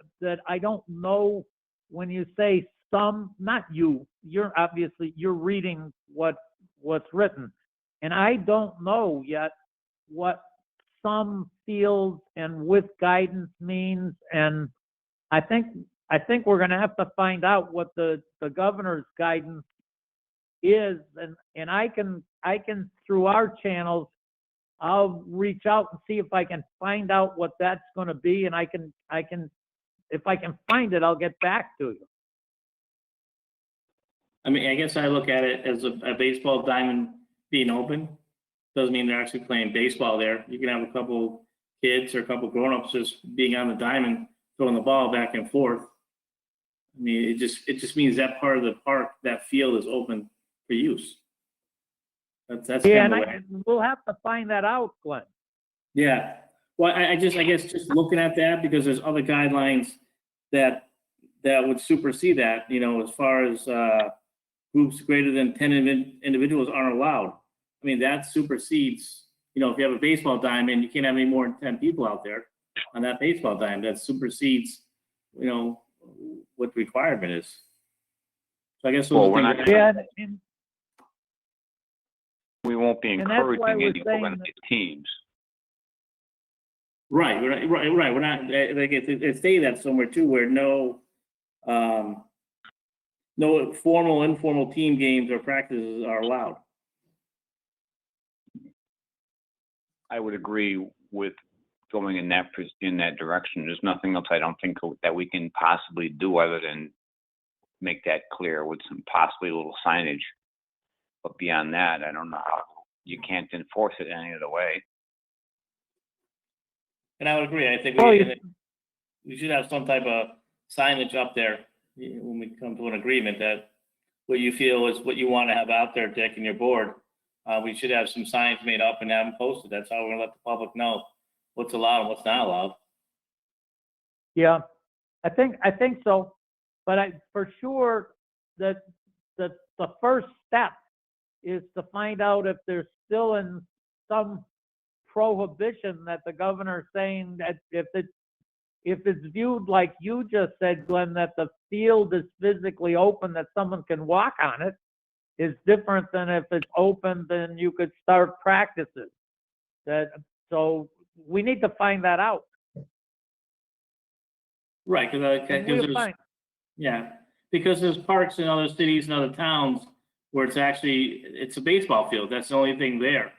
I don't know when you say some, not you, you're reading what's written. And I don't know yet what some fields and with guidance means. And I think we're gonna have to find out what the governor's guidance is, and I can through our channels, I'll reach out and see if I can find out what that's gonna be, and I can if I can find it, I'll get back to you. I mean, I guess I look at it as a baseball diamond being open. Doesn't mean they're actually playing baseball there. You can have a couple kids or a couple grown-ups just being on the diamond, throwing the ball back and forth. I mean, it just means that part of the park, that field is open for use. That's Yeah, kind and of the way. we'll have to find that out, Glenn. Yeah. Well, I guess just looking at that, because there's other guidelines that would supersede that, as far as groups greater than 10 individuals aren't allowed. I mean, that supersedes, if you have a baseball diamond, you can't have any more than 10 people out there on that baseball diamond. That supersedes, what the requirement is. So I guess Well, we're not Yeah, we won't be And that's why encouraging we're any saying organized teams. right. We're not, like, it stated that somewhere too, where no formal, informal team games or practices are allowed. I would agree with going in that direction. There's nothing else I don't think that we can possibly do other than make that clear with some possibly a little signage. But beyond that, I don't know how you can't enforce it any other way. And I would agree. I think we should have some type of signage up there when we come to an agreement that what you feel is what you want to have out there, Dick, and your board. We should have some signs made up and have them posted. That's how we're gonna let the public know what's allowed and what's not allowed. Yeah, I think so. But for sure that the first step is to find out if there's still in some prohibition that the governor's saying that if it's viewed like you just said, Glenn, that the field is physically open, that someone can walk on it, is different than if it's open, then you could start practices. So we need to find that out. Right, because there's parks in other cities and other towns where it's a baseball field. That's the only thing there.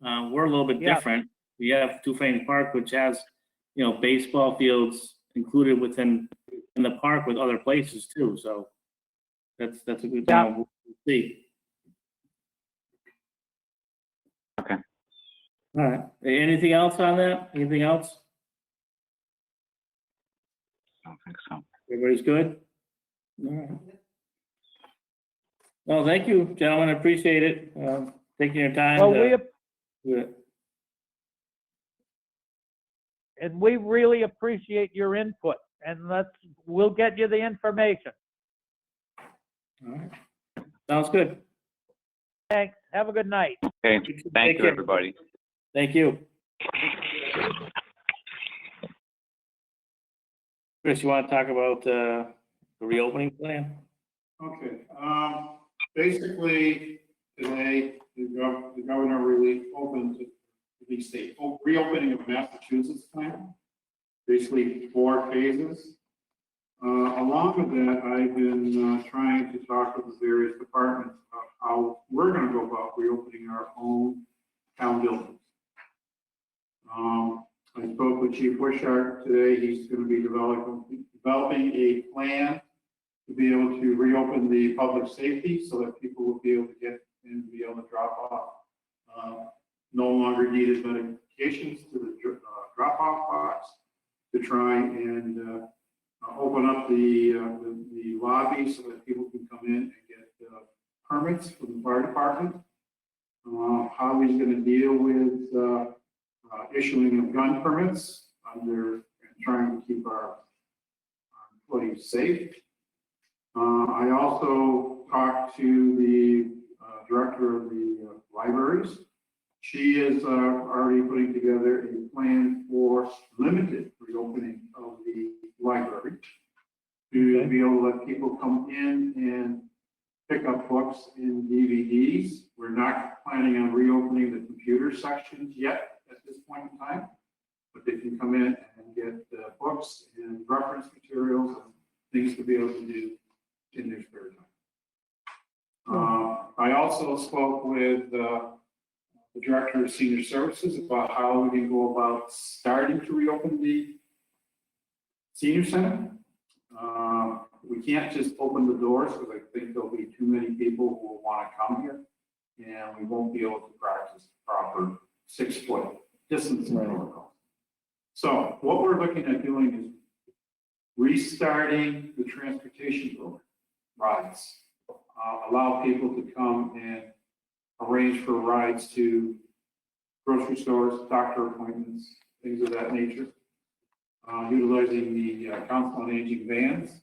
We're a little bit different. We have Two-Frame Park, which has, baseball fields included within the park with other places too. So that's a good thing. We'll see. Okay. All right. Anything else on that? Anything else? I don't think so. Everybody's good? All right. Well, thank you, gentlemen, I appreciate it, taking your time Well, to do it. and we really appreciate your input, and we'll get you the information. All right. Sounds good. Thanks. Have a good night. Okay, Take thank you, care. everybody. Thank you. Chris, you want to talk about the reopening plan? Okay, basically, today, the governor really opened the state, reopening of Massachusetts plan, basically 4 phases. Along with that, I've been trying to talk with the various departments about how we're gonna go about reopening our own town buildings. I spoke with Chief Wishart today. He's gonna be developing a plan to be able to reopen the public safety so that people will be able to get and be able to drop off no longer needed medications to the drop-off box, to try and open up the lobby so that people can come in and get permits from the fire department. How he's going to deal with issuing of gun permits and trying to keep our employees safe. I also talked to the director of the libraries. She is already putting together a plan for limited reopening of the library to be able to let people come in and pick up books and DVDs. We're not planning on reopening the computer sections yet at this point in time, but they can come in and get books and reference materials and things to be able to do in their spare time. I also spoke with the director of senior services about how we can go about starting to reopen the senior center. We can't just open the doors because I think there'll be too many people who will want to come here, and we won't be able to practice proper 6-foot distancing protocol. So what we're looking at doing is restarting the transportation program, rides. Allow people to come and arrange for rides to grocery stores, doctor appointments, things of that nature. Utilizing the Council on Aging vans.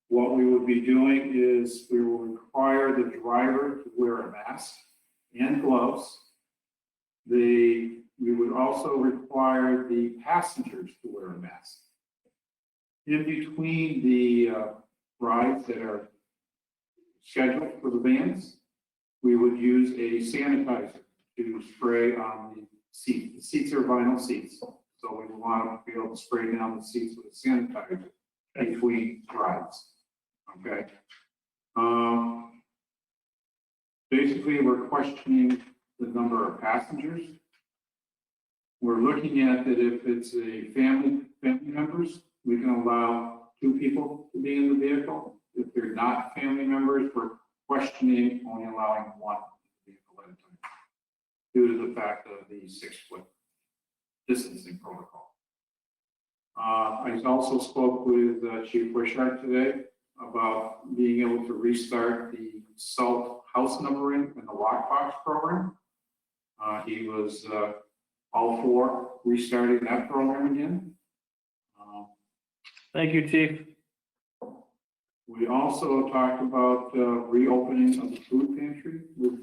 What we would be doing is we will require the driver to wear a mask and gloves. We would also require the passengers to wear a mask. In between the rides that are scheduled for the vans, we would use a sanitizer to spray on the seat. The seats are vinyl seats, so we want to be able to spray down the seats with a sanitizer between rides. Okay. Basically, we're questioning the number of passengers. We're looking at that if it's a family members, we can allow 2 people to be in the vehicle. If they're not family members, we're questioning only allowing 1 vehicle at a time due to the fact of the 6-foot distancing protocol. I also spoke with Chief Wishart today about being able to restart the salt house numbering and the lockbox program. He was all for restarting that program again. Thank you, Chief. We also talked about reopening of the food pantry with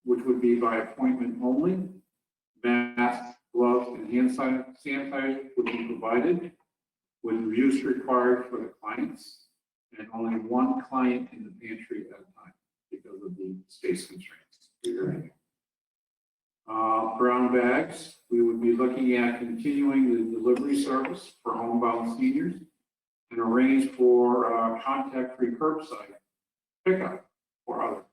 which would be by appointment only. Masks, gloves, and hand sanitizer would be provided with use required for the clients and only 1 client in the pantry at a time because of the space constraints. Brown bags, we would be looking at continuing the delivery service for homebound seniors and arrange for contact-free curbside pickup for other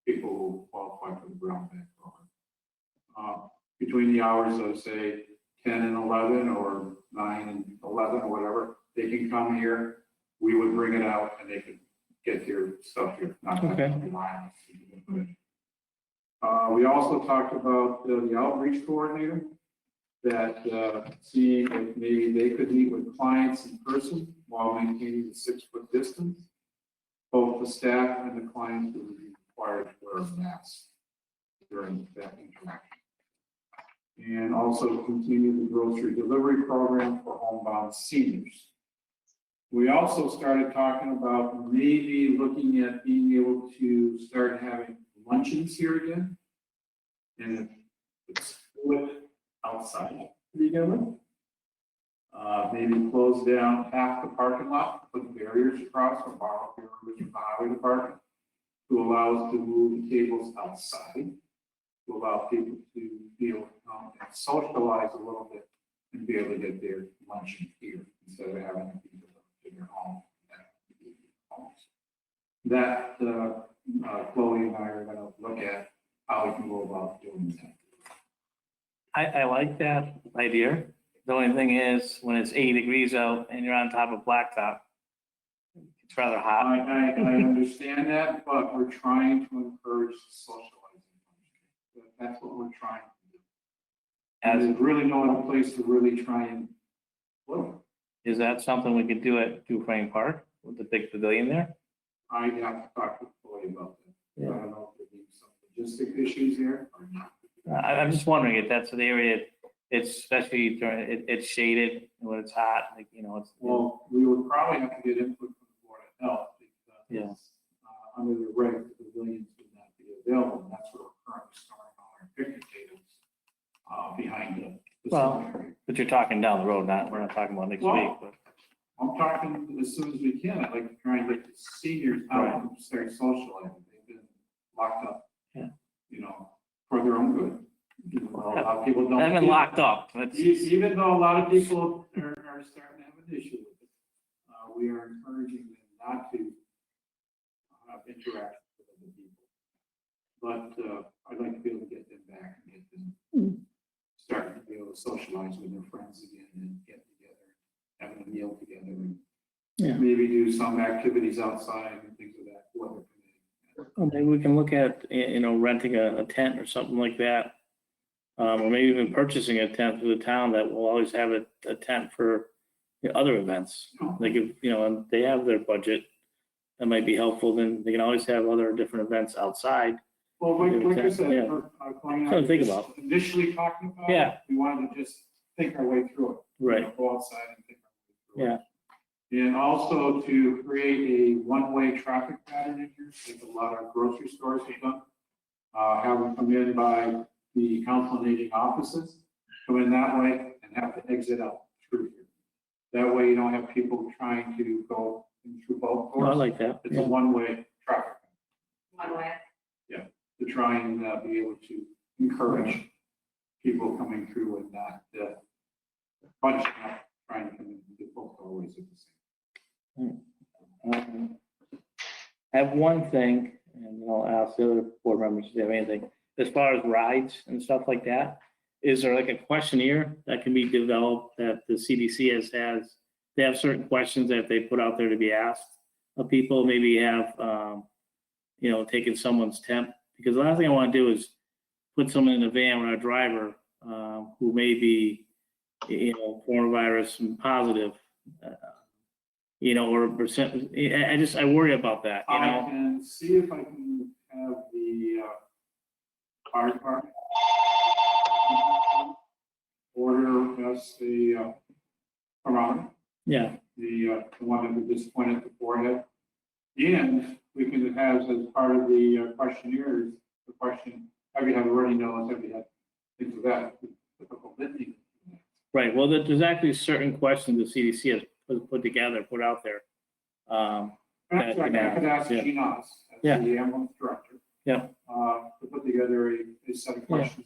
people who qualify for the brown bag program. Between the hours of, say, 10 and 11 or 9 and 11 or whatever, they can come here, we would bring it out, and they could get their stuff here. Okay. We also talked about the outreach coordinator, that seeing if maybe they could meet with clients in person while maintaining the 6-foot distance. both the staff and the clients will be required to wear masks during that interaction. And also continue the grocery delivery program for homebound seniors. We also started talking about maybe looking at being able to start having luncheons here again. And it's split outside to begin with. Maybe close down half the parking lot, put barriers across, or borrow barriers from the highway department to allow us to move the tables outside, to allow people to feel and socialize a little bit and be able to get their luncheon here instead of having to be in their home. That Chloe and I are going to look at how we can go about doing that. I like that idea. The only thing is, when it's 80 degrees out and you're on top of blacktop, it's rather hot. I understand that, but we're trying to encourage socializing. That's what we're trying to do. And there's really no other place to really try and look. Is that something we could do at Two Frame Park with the big pavilion there? I'd have to talk to Chloe about that. Yeah. I don't know if there'd be some logistic issues there or not. I'm just wondering if that's the area, it's especially during, it's shaded when it's hot, like, you know, it's. Well, we would probably have to get input from the Board of Health because Yeah. Under the reg, the pavilions would not be available. And that's where we're currently storing all our picnic tables behind the Well, facility. But you're talking down the road, we're not talking about next Well, week, but. I'm talking as soon as we can. I'd like to try and get the seniors out and start socializing. They've been locked up. Yeah. You know, for their own good. You know, a lot of people don't. I've been locked up. That's, Even though a lot of people are starting to have an issue with it, we are encouraging them not to interact with other people. But I'd like to be able to get them back and get them starting to be able to socialize with their friends again and get together, having a meal together, and Yeah. maybe do some activities outside and things of that, weather permitting. well, maybe we can look at, you know, renting a tent or something like that. Or maybe even purchasing a tent through the town that will always have a tent for other events. Like if, you know, and they have their budget, that might be helpful, then they can always have other different events outside. Well, like I said, Yeah. Colleen, Something to think just about. initially talking about it, Yeah. we wanted to just think our way through it. Right. Go outside and think our way through it. Yeah. And also to create a one-way traffic pattern in here, like a lot of grocery stores have done. Have them come in by the council on aging offices, come in that way and have to exit out through here. That way you don't have people trying to go in through both Oh, I doors. like that. It's a Yeah. one-way traffic One way. to try and be able to encourage people coming through and not bunching up, trying to come in both doorways at the same. I have one thing, and I'll ask the other board members if they have anything. As far as rides and stuff like that, is there like a questionnaire that can be developed that the CDC has? They have certain questions that they put out there to be asked of people, maybe have, you know, taken someone's temp. Because the last thing I want to do is put someone in a van with a driver who may be, you know, coronavirus positive, you know, or percent. I worry about that, you I know. can see if I can have the fire department order us the thermometer, Yeah, the one that we just pointed at the forehead. And we can have as part of the questionnaires, the question, have you had a runny nose, have you had things of that, typical litany. right. Well, there's actually certain questions the CDC has put together, put out there. Actually, I could ask Yeah. Gene Oz, as Yeah. the ambulance director. Yeah. To put together a set of questions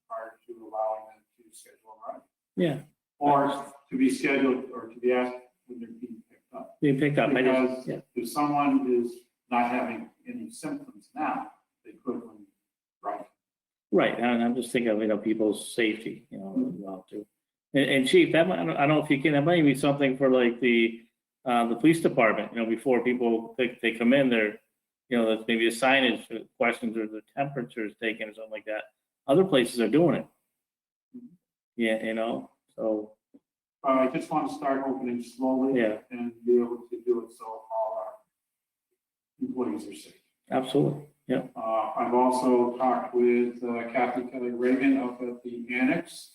prior to allowing them to schedule a ride. Yeah, Or to be scheduled, or to be asked when they're being picked up. being picked up. I just, Because yeah, if someone is not having any symptoms now, they could when, right? right. And I'm just thinking of, you know, people's safety, you know, as well too. And Chief, that might, I don't know if you can, that might be something for like the police department, you know, before people, they come in, they're, you know, that's maybe a signage for questions or the temperature is taken or something like that. Other places are doing it. Yeah, you know, so, I just want to start opening slowly. Yeah. And be able to do it so all our employees are safe. Absolutely, yeah. I've also talked with Kathy Kelly Reagan up at the annex.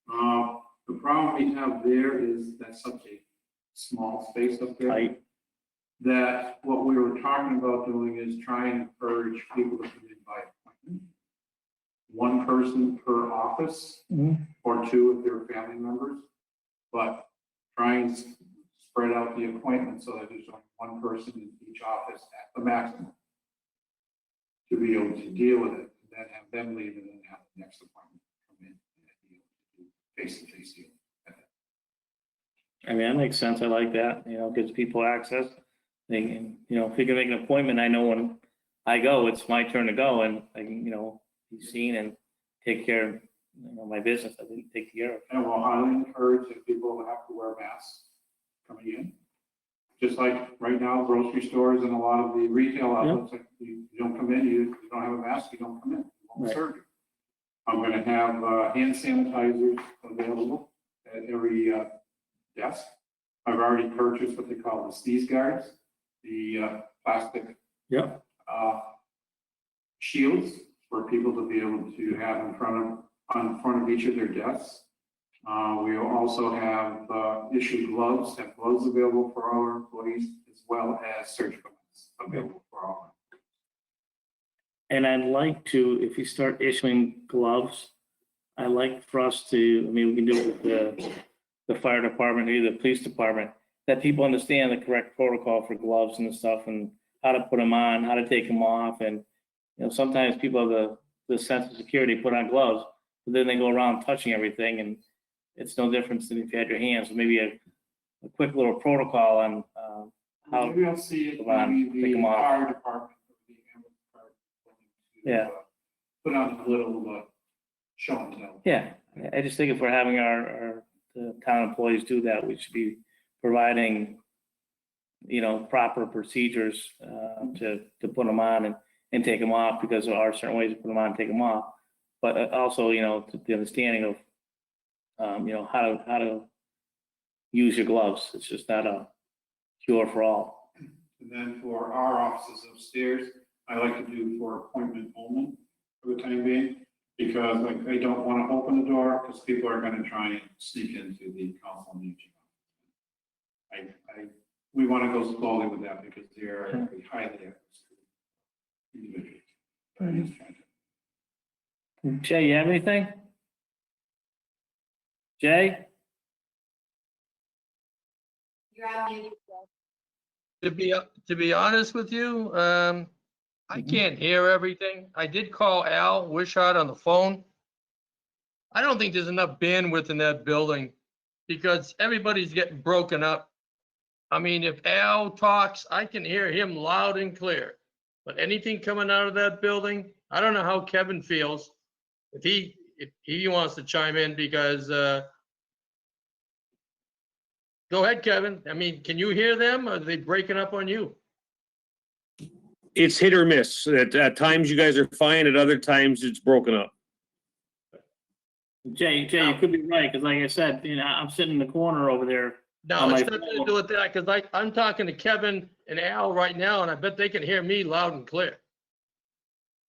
The problem we have there is that's such a small space up there. Tight. That what we were talking about doing is trying to encourage people to come in by appointment. One person per office, Mhm. or two if they're family members, but try and spread out the appointment so that there's only one person in each office at the maximum to be able to deal with it, and then have them leave and then have the next appointment come in and be able to do face-to-face deal. I mean, that makes sense. I like that, you know, gives people access. They can, you know, if you can make an appointment, I know when I go, it's my turn to go and I can, you know, be seen and take care of, you know, my business. I can take care of. And we'll highly encourage that people have to wear masks coming in. Just like right now, grocery stores and a lot of the retail outlets, like you don't come in, you don't have a mask, you don't come in, we won't Right. serve you. I'm gonna have hand sanitizers available at every desk. I've already purchased what they call the sneeze guards, the plastic Yep. shields for people to be able to have on front of each of their desks. We will also have issued gloves, have gloves available for all our employees, as well as surgical masks available for all. And I'd like to, if you start issuing gloves, I'd like for us to, I mean, we can do it with the fire department or the police department, that people understand the correct protocol for gloves and stuff and how to put them on, how to take them off. And, you know, sometimes people have the sense of security, put on gloves, but then they go around touching everything and it's no different than if you had your hands. So maybe a quick little protocol on how. Maybe I'll see it, Come on, maybe take the 'em off. fire department, or the ambulance department, to, Yeah. put on a little show and tell. Yeah, I just think if we're having our the town employees do that, we should be providing, you know, proper procedures to put them on and take them off, because there are certain ways to put them on and take them off. But also, you know, the understanding of, you know, how to use your gloves. It's just not a cure for all. And then for our offices upstairs, I like to do for appointment only for the time being, because like I don't want to open the door because people are going to try and sneak into the council meeting. We want to go slowly with that because they are highly individuals. I'm just trying to- Jay, you have anything? Jay? You're on mute. To be honest with you, I can't hear everything. I did call Al Wishart on the phone. I don't think there's enough bandwidth in that building because everybody's getting broken up. I mean, if Al talks, I can hear him loud and clear. But anything coming out of that building, I don't know how Kevin feels. If he wants to chime in, because go ahead, Kevin. I mean, can you hear them? Or are they breaking up on you? It's hit or miss. At times you guys are fine, at other times it's broken up. Jay, you could be right, because like I said, you know, I'm sitting in the corner over there. No, On my it's nothing to do with that, because I'm talking to Kevin and Al right now, and I bet they can hear me loud and clear.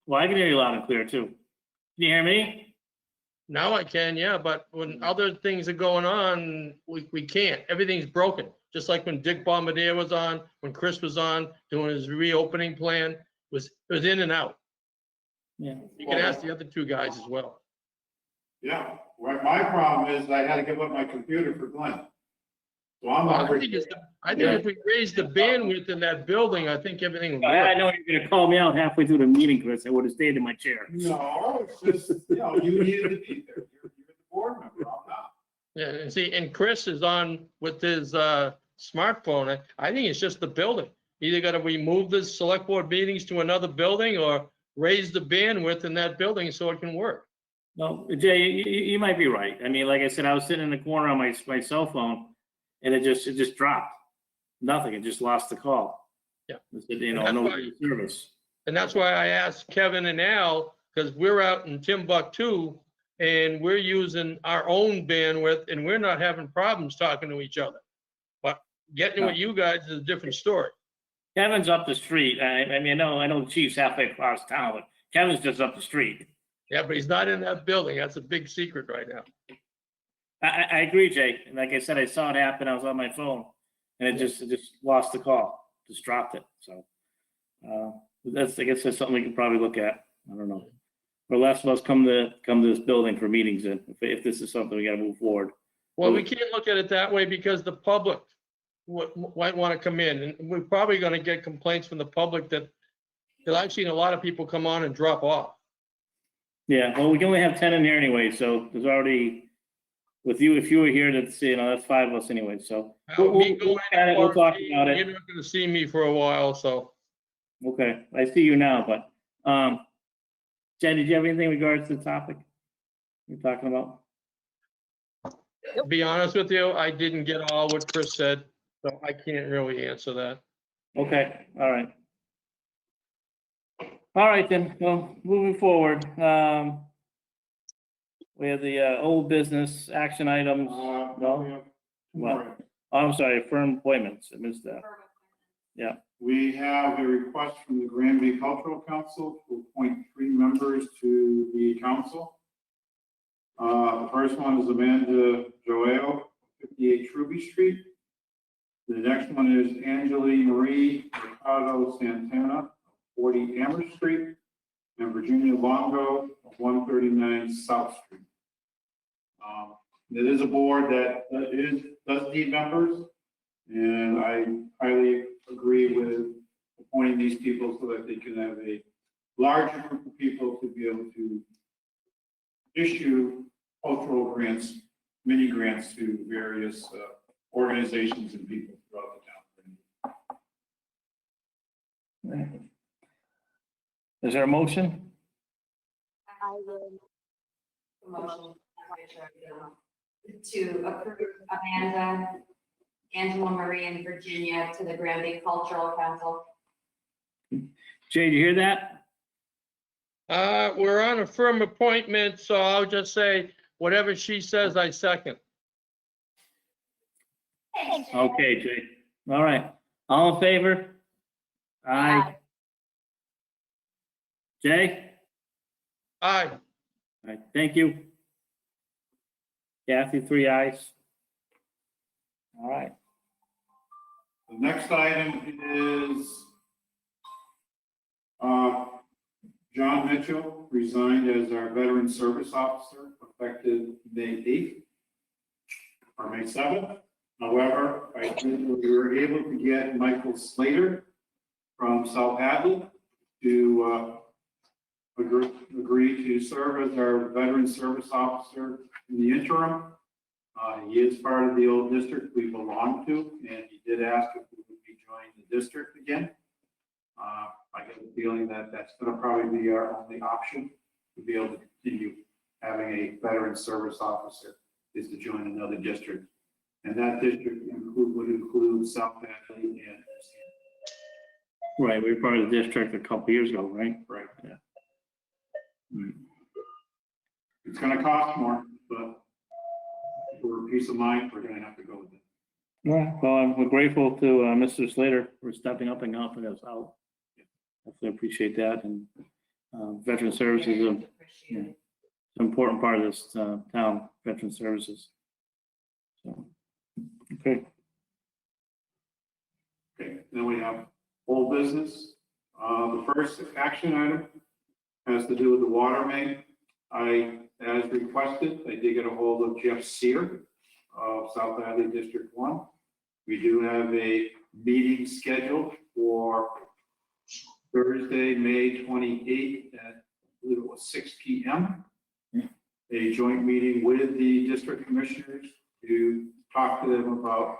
Well, I can hear you loud and clear too. Can you hear me? Now I can, yeah, but when other things are going on, we can't. Everything's broken. Just like when Dick Bombardier was on, when Chris was on, doing his reopening plan, it was in and out. Yeah. You can ask the other two guys as well. Yeah, well, my problem is I had to give up my computer for Glenn. So I'm Well, over. I think if we raise the bandwidth in that building, I think everything will I work. know you're gonna call me out halfway through the meeting, Chris. I would have stayed in my chair. No, it's just, you know, you needed to be there. You're the board member, I'm not. Yeah, and see, and Chris is on with his smartphone. I think it's just the building. Either got to remove the select board meetings to another building or raise the bandwidth in that building so it can work. No, Jay, you might be right. I mean, like I said, I was sitting in the corner on my cell phone and it just dropped. Nothing. It just lost the call. Yeah. It said, you know, And no that's why- service. And that's why I asked Kevin and Al, because we're out in Timbuktu and we're using our own bandwidth and we're not having problems talking to each other. But getting with you guys is a different story. Kevin's up the street. I mean, I know the chief's halfway across town, but Kevin's just up the street. Yeah, but he's not in that building. That's a big secret right now. I agree, Jake. And like I said, I saw it happen. I was on my phone and it just lost the call, just dropped it. So, I guess that's something we could probably look at. I don't know. Or less of us come to this building for meetings if this is something we gotta move forward. Well, we can't look at it that way because the public might want to come in, and we're probably going to get complaints from the public that I've seen a lot of people come on and drop off. Yeah, well, we can only have 10 in here anyway, so there's already, with you, if you were here, that's 5 of us anyway, so. We'll Me look going at it, we'll talk in, about it. You're not going to see me for a while, so. Okay, I see you now, but, Jen, did you have anything in regards to the topic you're talking about? To be honest with you, I didn't get all what Chris said, so I can't really answer that. Okay, all right. All right then, well, moving forward, we have the old business action items. No? What? Oh, I'm sorry, firm appointments, I missed that. Yeah, We have a request from the GRANBY Cultural Council to appoint 3 members to the council. The first one is Amanda Joao, 58 Truby Street. The next one is Angeli Marie Mercado Santana, 40 Amherst Street, and Virginia Longo, 139 South Street. It is a board that does need members, and I highly agree with appointing these people so that they can have a larger group of people to be able to issue cultural grants, mini grants to various organizations and people throughout the town. is there a motion? I would motion to approve Amanda, Angela Marie, and Virginia to the GRANBY Cultural Council. Jay, do you hear that? We're on a firm appointment, so I'll just say whatever she says, I second. Okay, Jay, all right, all in favor? Aye. Jay? Aye. All right, thank you. Kathy, 3 ayes. All right, The next item is John Mitchell resigned as our Veteran Service Officer effective May 8th or May 7th. However, we were able to get Michael Slater from South Hadley to agree to serve as our Veteran Service Officer in the interim. He is part of the old district we belong to, and he did ask if we would be joining the district again. I get the feeling that that's going to probably be our only option to be able to continue having a Veteran Service Officer is to join another district. And that district would include South Hadley and. right, we were part of the district a couple years ago, right? Right. Yeah. It's gonna cost more, but for peace of mind, we're gonna have to go with it. Yeah, well, we're grateful to Mr. Slater for stepping up and helping us out. Definitely appreciate that, and Veteran Services is an important part of this town, Veteran Services. So, okay. Okay, then we have whole business. The first action item has to do with the water main. As requested, I did get a hold of Jeff Sear of South Hadley District 1. We do have a meeting scheduled for Thursday, May 28th at, I believe it was 6 p.m. A joint meeting with the district commissioners to talk to them about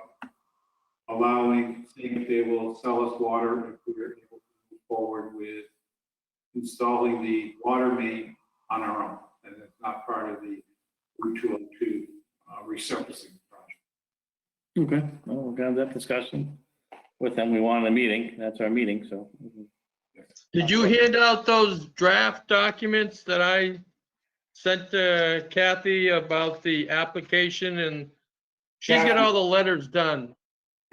seeing if they will sell us water if we are able to move forward with installing the water main on our own. And it's not part of the Route 202 resurfacing project. Okay, well, we're gonna have that discussion with them. We wanted a meeting, that's our meeting, so. Did you hand out those draft documents that I sent to Kathy about the application? And she's got all the letters done.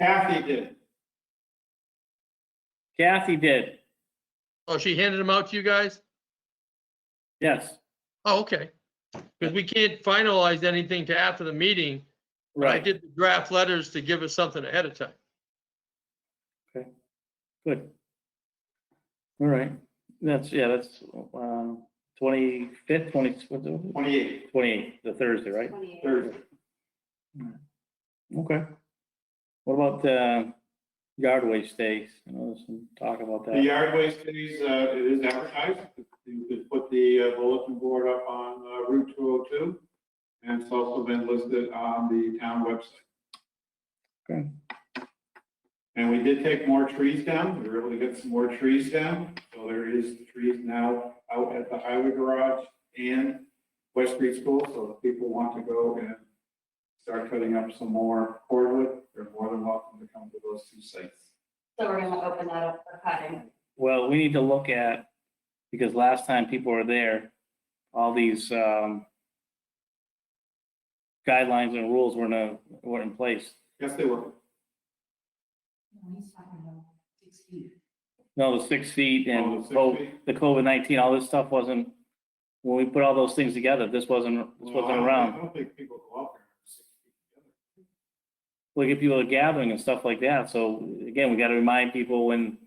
Kathy did. Kathy did, Oh, she handed them out to you guys? yes, Oh, okay. Because we can't finalize anything to after the meeting. But I right, did the draft letters to give us something ahead of time. good. All right, that's 25th, 28th. 28th, the Thursday, right? Thursday. Okay. What about yard waste days? I know there's some talk about The that. yard waste days, it is advertised. You could put the bulletin board up on Route 202. And it's also been listed on the town website. Okay. And we did take more trees down. We were able to get some more trees down. So there is trees now out at the highway garage and West Street School. So if people want to go and start cutting up some more cordwood, they're more than welcome to come to those two sites. So we're gonna open that up for cutting. Well, we need to look at, because last time people were there, all these guidelines and rules weren't in place. Yes, they were. No, the 6 feet Oh, and the 6 feet? the COVID-19, all this stuff wasn't, when we put all those things together, this wasn't Well, I around. don't think people go out there 6 feet together. We get people gathering and stuff like that. So again, we got to remind people when,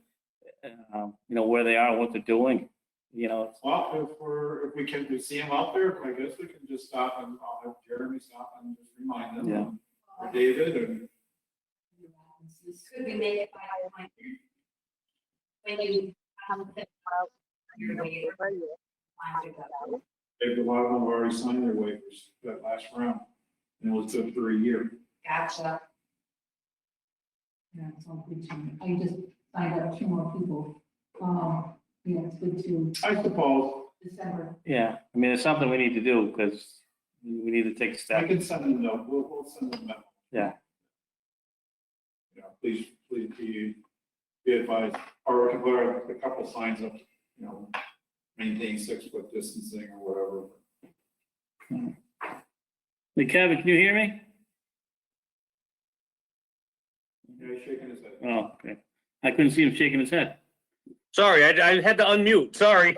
where they are and what they're doing. Well, if we see them out there, I guess we can just stop and I'll have Jeremy stop and just remind them. Yeah. Or David and. Could we make it by appointment? When you come to. Maybe a lot of them have already signed their waivers that last round, and it was good for a year. Gotcha. Yeah, it's all good to, I just signed up 2 more people. Yeah, it's good to I suppose, December. Yeah, I mean, it's something we need to do because we need to take a I step. can send them, no, we'll send them that. Yeah. Yeah, please be advised, or we can put a couple signs up, maintain 6-foot distancing or whatever. Hey, Kevin, can you hear me? Yeah, he's shaking his head. Oh, okay. I couldn't see him shaking his head. Sorry, I had to unmute, sorry.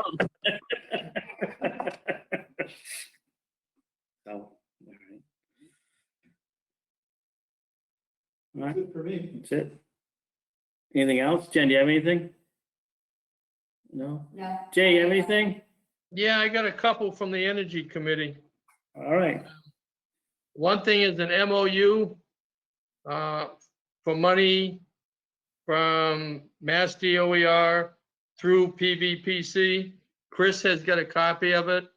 So, all right. All That's right, it for me. that's it. Anything else? Jen, do you have anything? No? No. Jay, you have anything? Yeah, I got a couple from the Energy Committee. All right. One thing is an MOU for money from Mass DOER through PVPC. Chris has got a copy of it.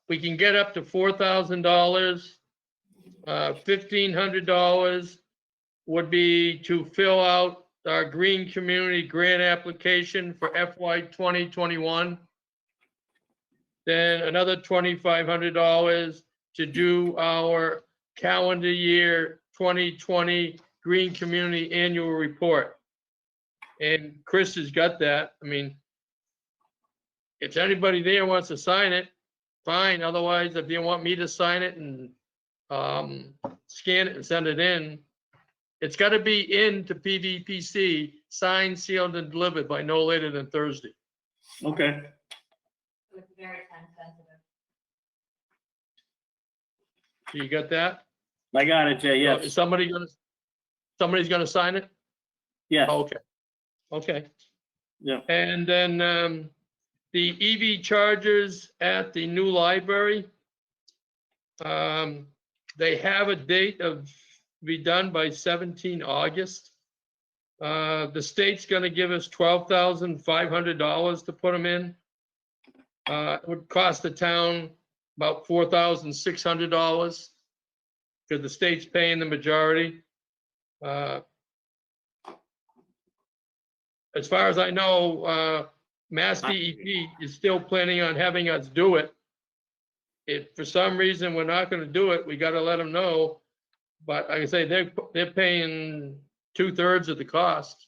We can get up to $4,000. $1,500 would be to fill out our Green Community Grant application for FY 2021. Then another $2,500 to do our calendar year 2020 Green Community Annual Report. And Chris has got that. I mean, if anybody there wants to sign it, fine. Otherwise, if you want me to sign it and scan it and send it in, it's got to be into PVPC, signed, sealed, and delivered by no later than Thursday. Okay. It's very time sensitive. So you got that? I got it, Jay, So is yes. somebody's gonna sign it? Yes, Okay. Okay. yeah. And then the EV chargers at the new library. They have a date of be done by 17 August. The state's gonna give us $12,500 to put them in. It would cost the town about $4,600 because the state's paying the majority. As far as I know, Mass DEP is still planning on having us do it. If for some reason we're not gonna do it, we gotta let them know. But like I say, they're paying 2/3 of the cost.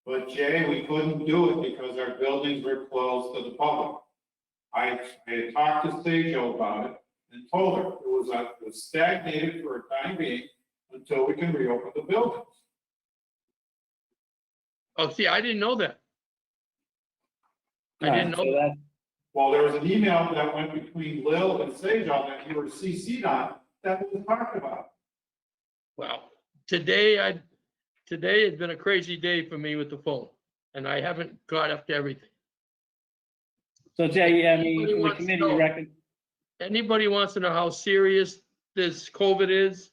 But Jay, we couldn't do it because our buildings were closed to the public. I had talked to Sage-O about it and told her it was stagnated for a time being until we can reopen the buildings. Oh, see, I didn't know that. I All right, didn't know so that. that- Well, there was an email that went between Lil and Sejal that you were CC'd on that was talked about. Wow. Today has been a crazy day for me with the phone, and I haven't got up to everything. So Jay, I mean, Anybody the wants to committee know- reckon, Anybody wants to know how serious this COVID is?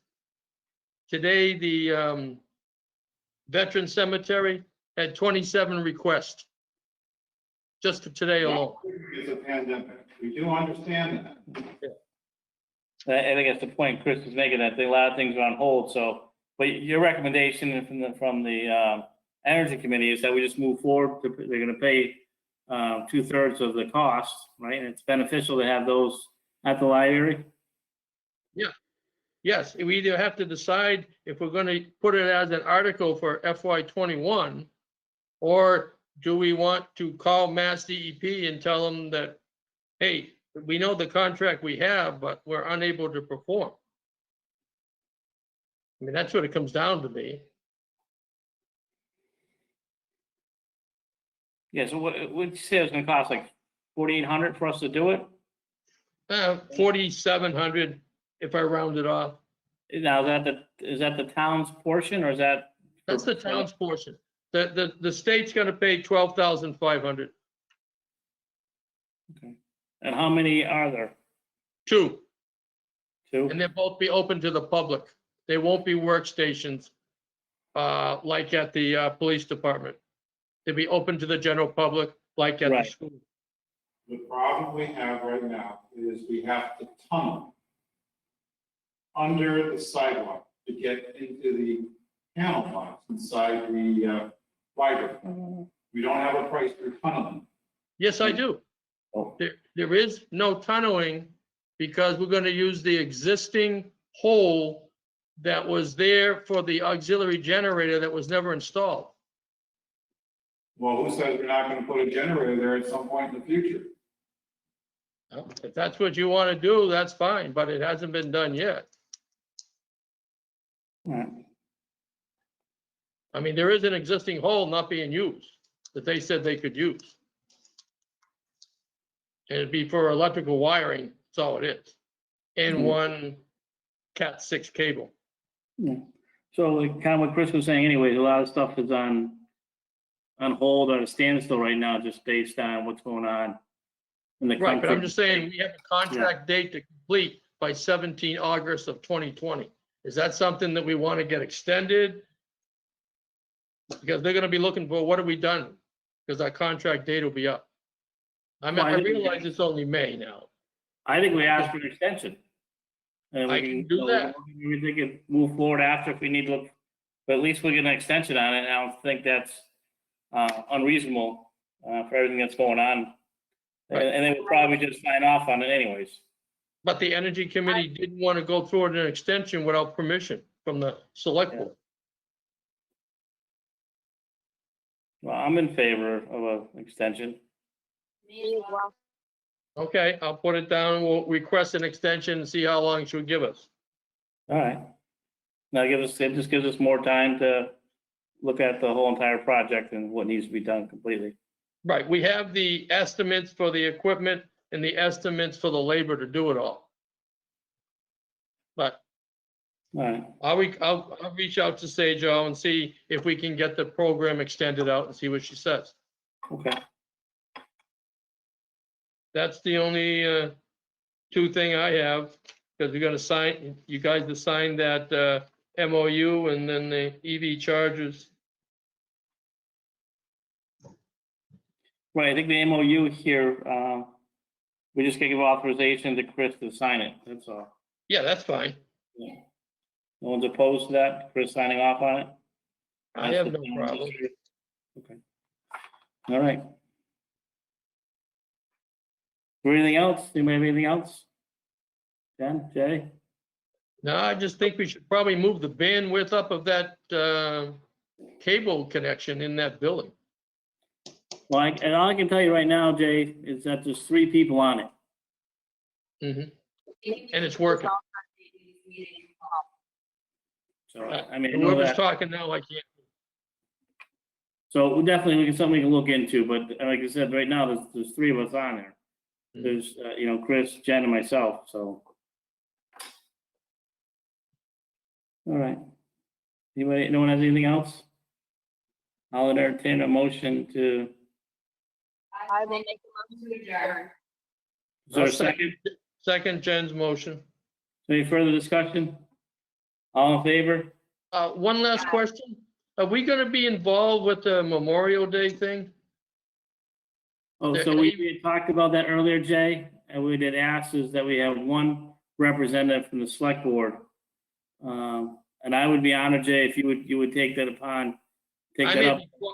Today, the Veteran Cemetery had 27 requests. Just for today alone. It's a pandemic. We do understand that. I think that's the point Chris is making, that a lot of things are on hold, so, but your recommendation from the Energy Committee is that we just move forward, they're gonna pay 2/3 of the cost, right? And it's beneficial to have those at the library? Yes, we either have to decide if we're gonna put it as an article for FY '21, or do we want to call Mass DEP and tell them that, hey, we know the contract we have, but we're unable to perform. I mean, that's what it comes down to me. Yeah, so what'd you say it was gonna cost, like 4,800 for us to do it? 4,700 if I round it off. Now, is that the town's portion, or is that? That's the town's portion. The state's gonna pay 12,500. Okay. And how many are there? Two, Two? and they'll both be open to the public. They won't be workstations like at the police department. They'll be open to the general public like at the Right. school. The problem we have right now is we have to tunnel under the sidewalk to get into the panel box inside the library. We don't have a price for tunneling. Yes, I do. Oh. There is no tunneling because we're gonna use the existing hole that was there for the auxiliary generator that was never installed. Well, who says we're not gonna put a generator there at some point in the future? Well, if that's what you want to do, that's fine, but it hasn't been done yet. All right. I mean, there is an existing hole not being used that they said they could use. And it'd be for electrical wiring, that's all it is. And Mhm. one Cat 6 cable. Yeah. So like kind of what Chris was saying anyways, a lot of stuff is on hold or a standstill right now, just based on what's going on in the country. Right, but I'm just saying, we have a contract date to complete by 17 August of 2020. Is that something that we want to get extended? Because they're gonna be looking for, what have we done? Because our contract date will be up. I mean, Well, I I think- realize it's only May now. I think we asked for an extension. And we I can do that. We can move forward after if we need to look, but at least we get an extension on it, and I don't think that's unreasonable for everything that's going on. Right. And they will probably just sign off on it anyways. But the Energy Committee didn't want to go through an extension without permission from the select board. Well, I'm in favor of an extension. Me as well. Okay, I'll put it down. We'll request an extension and see how long she'll give us. All right. Now it just gives us more time to look at the whole entire project and what needs to be done completely. Right, we have the estimates for the equipment and the estimates for the labor to do it all. But All right. I'll reach out to Sejal and see if we can get the program extended out and see what she says. Okay. That's the only two thing I have, because we're gonna sign, you guys to sign that MOU and then the EV chargers. Right, I think the MOU here, we just gotta give authorization to Chris to sign it, that's all. Yeah, that's fine. Yeah. No one's opposed to that, Chris signing off on it? I have no problem. Okay. All right. Anything else? Anybody have anything else? Jen, Jay? No, I just think we should probably move the bandwidth up of that cable connection in that building. Well, and all I can tell you right now, Jay, is that there's 3 people on it. Mhm. And it's working. So, I mean, I know Whoever's that, talking now, I can't. So definitely, something we can look into, but like I said, right now, there's three of us on there. There's, Chris, Jen, and myself, so. All right. Anybody, no one has anything else? I'll entertain a motion to, I will make a motion to adjourn. is there a I'll second? Second Jen's motion. Any further discussion? All in favor? One last question. Are we gonna be involved with the Memorial Day thing? Oh, so we had talked about that earlier, Jay, and we did ask is that we have one representative from the select board. And I would be honored, Jay, if you would take that up.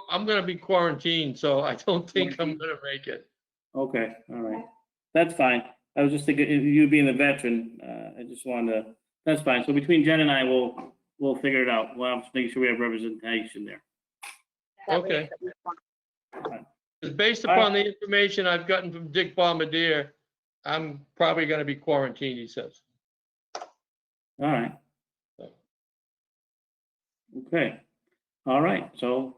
I'm gonna be quarantined, so I don't think I'm gonna make it. Okay, all right. That's fine. I was just thinking, you being the veteran, I just wanted to, that's fine. So between Jen and I, we'll figure it out. We'll have to make sure we have representation there. Okay. Based upon the information I've gotten from Dick Bombardier, I'm probably gonna be quarantined, he says. All right. Okay. All right. So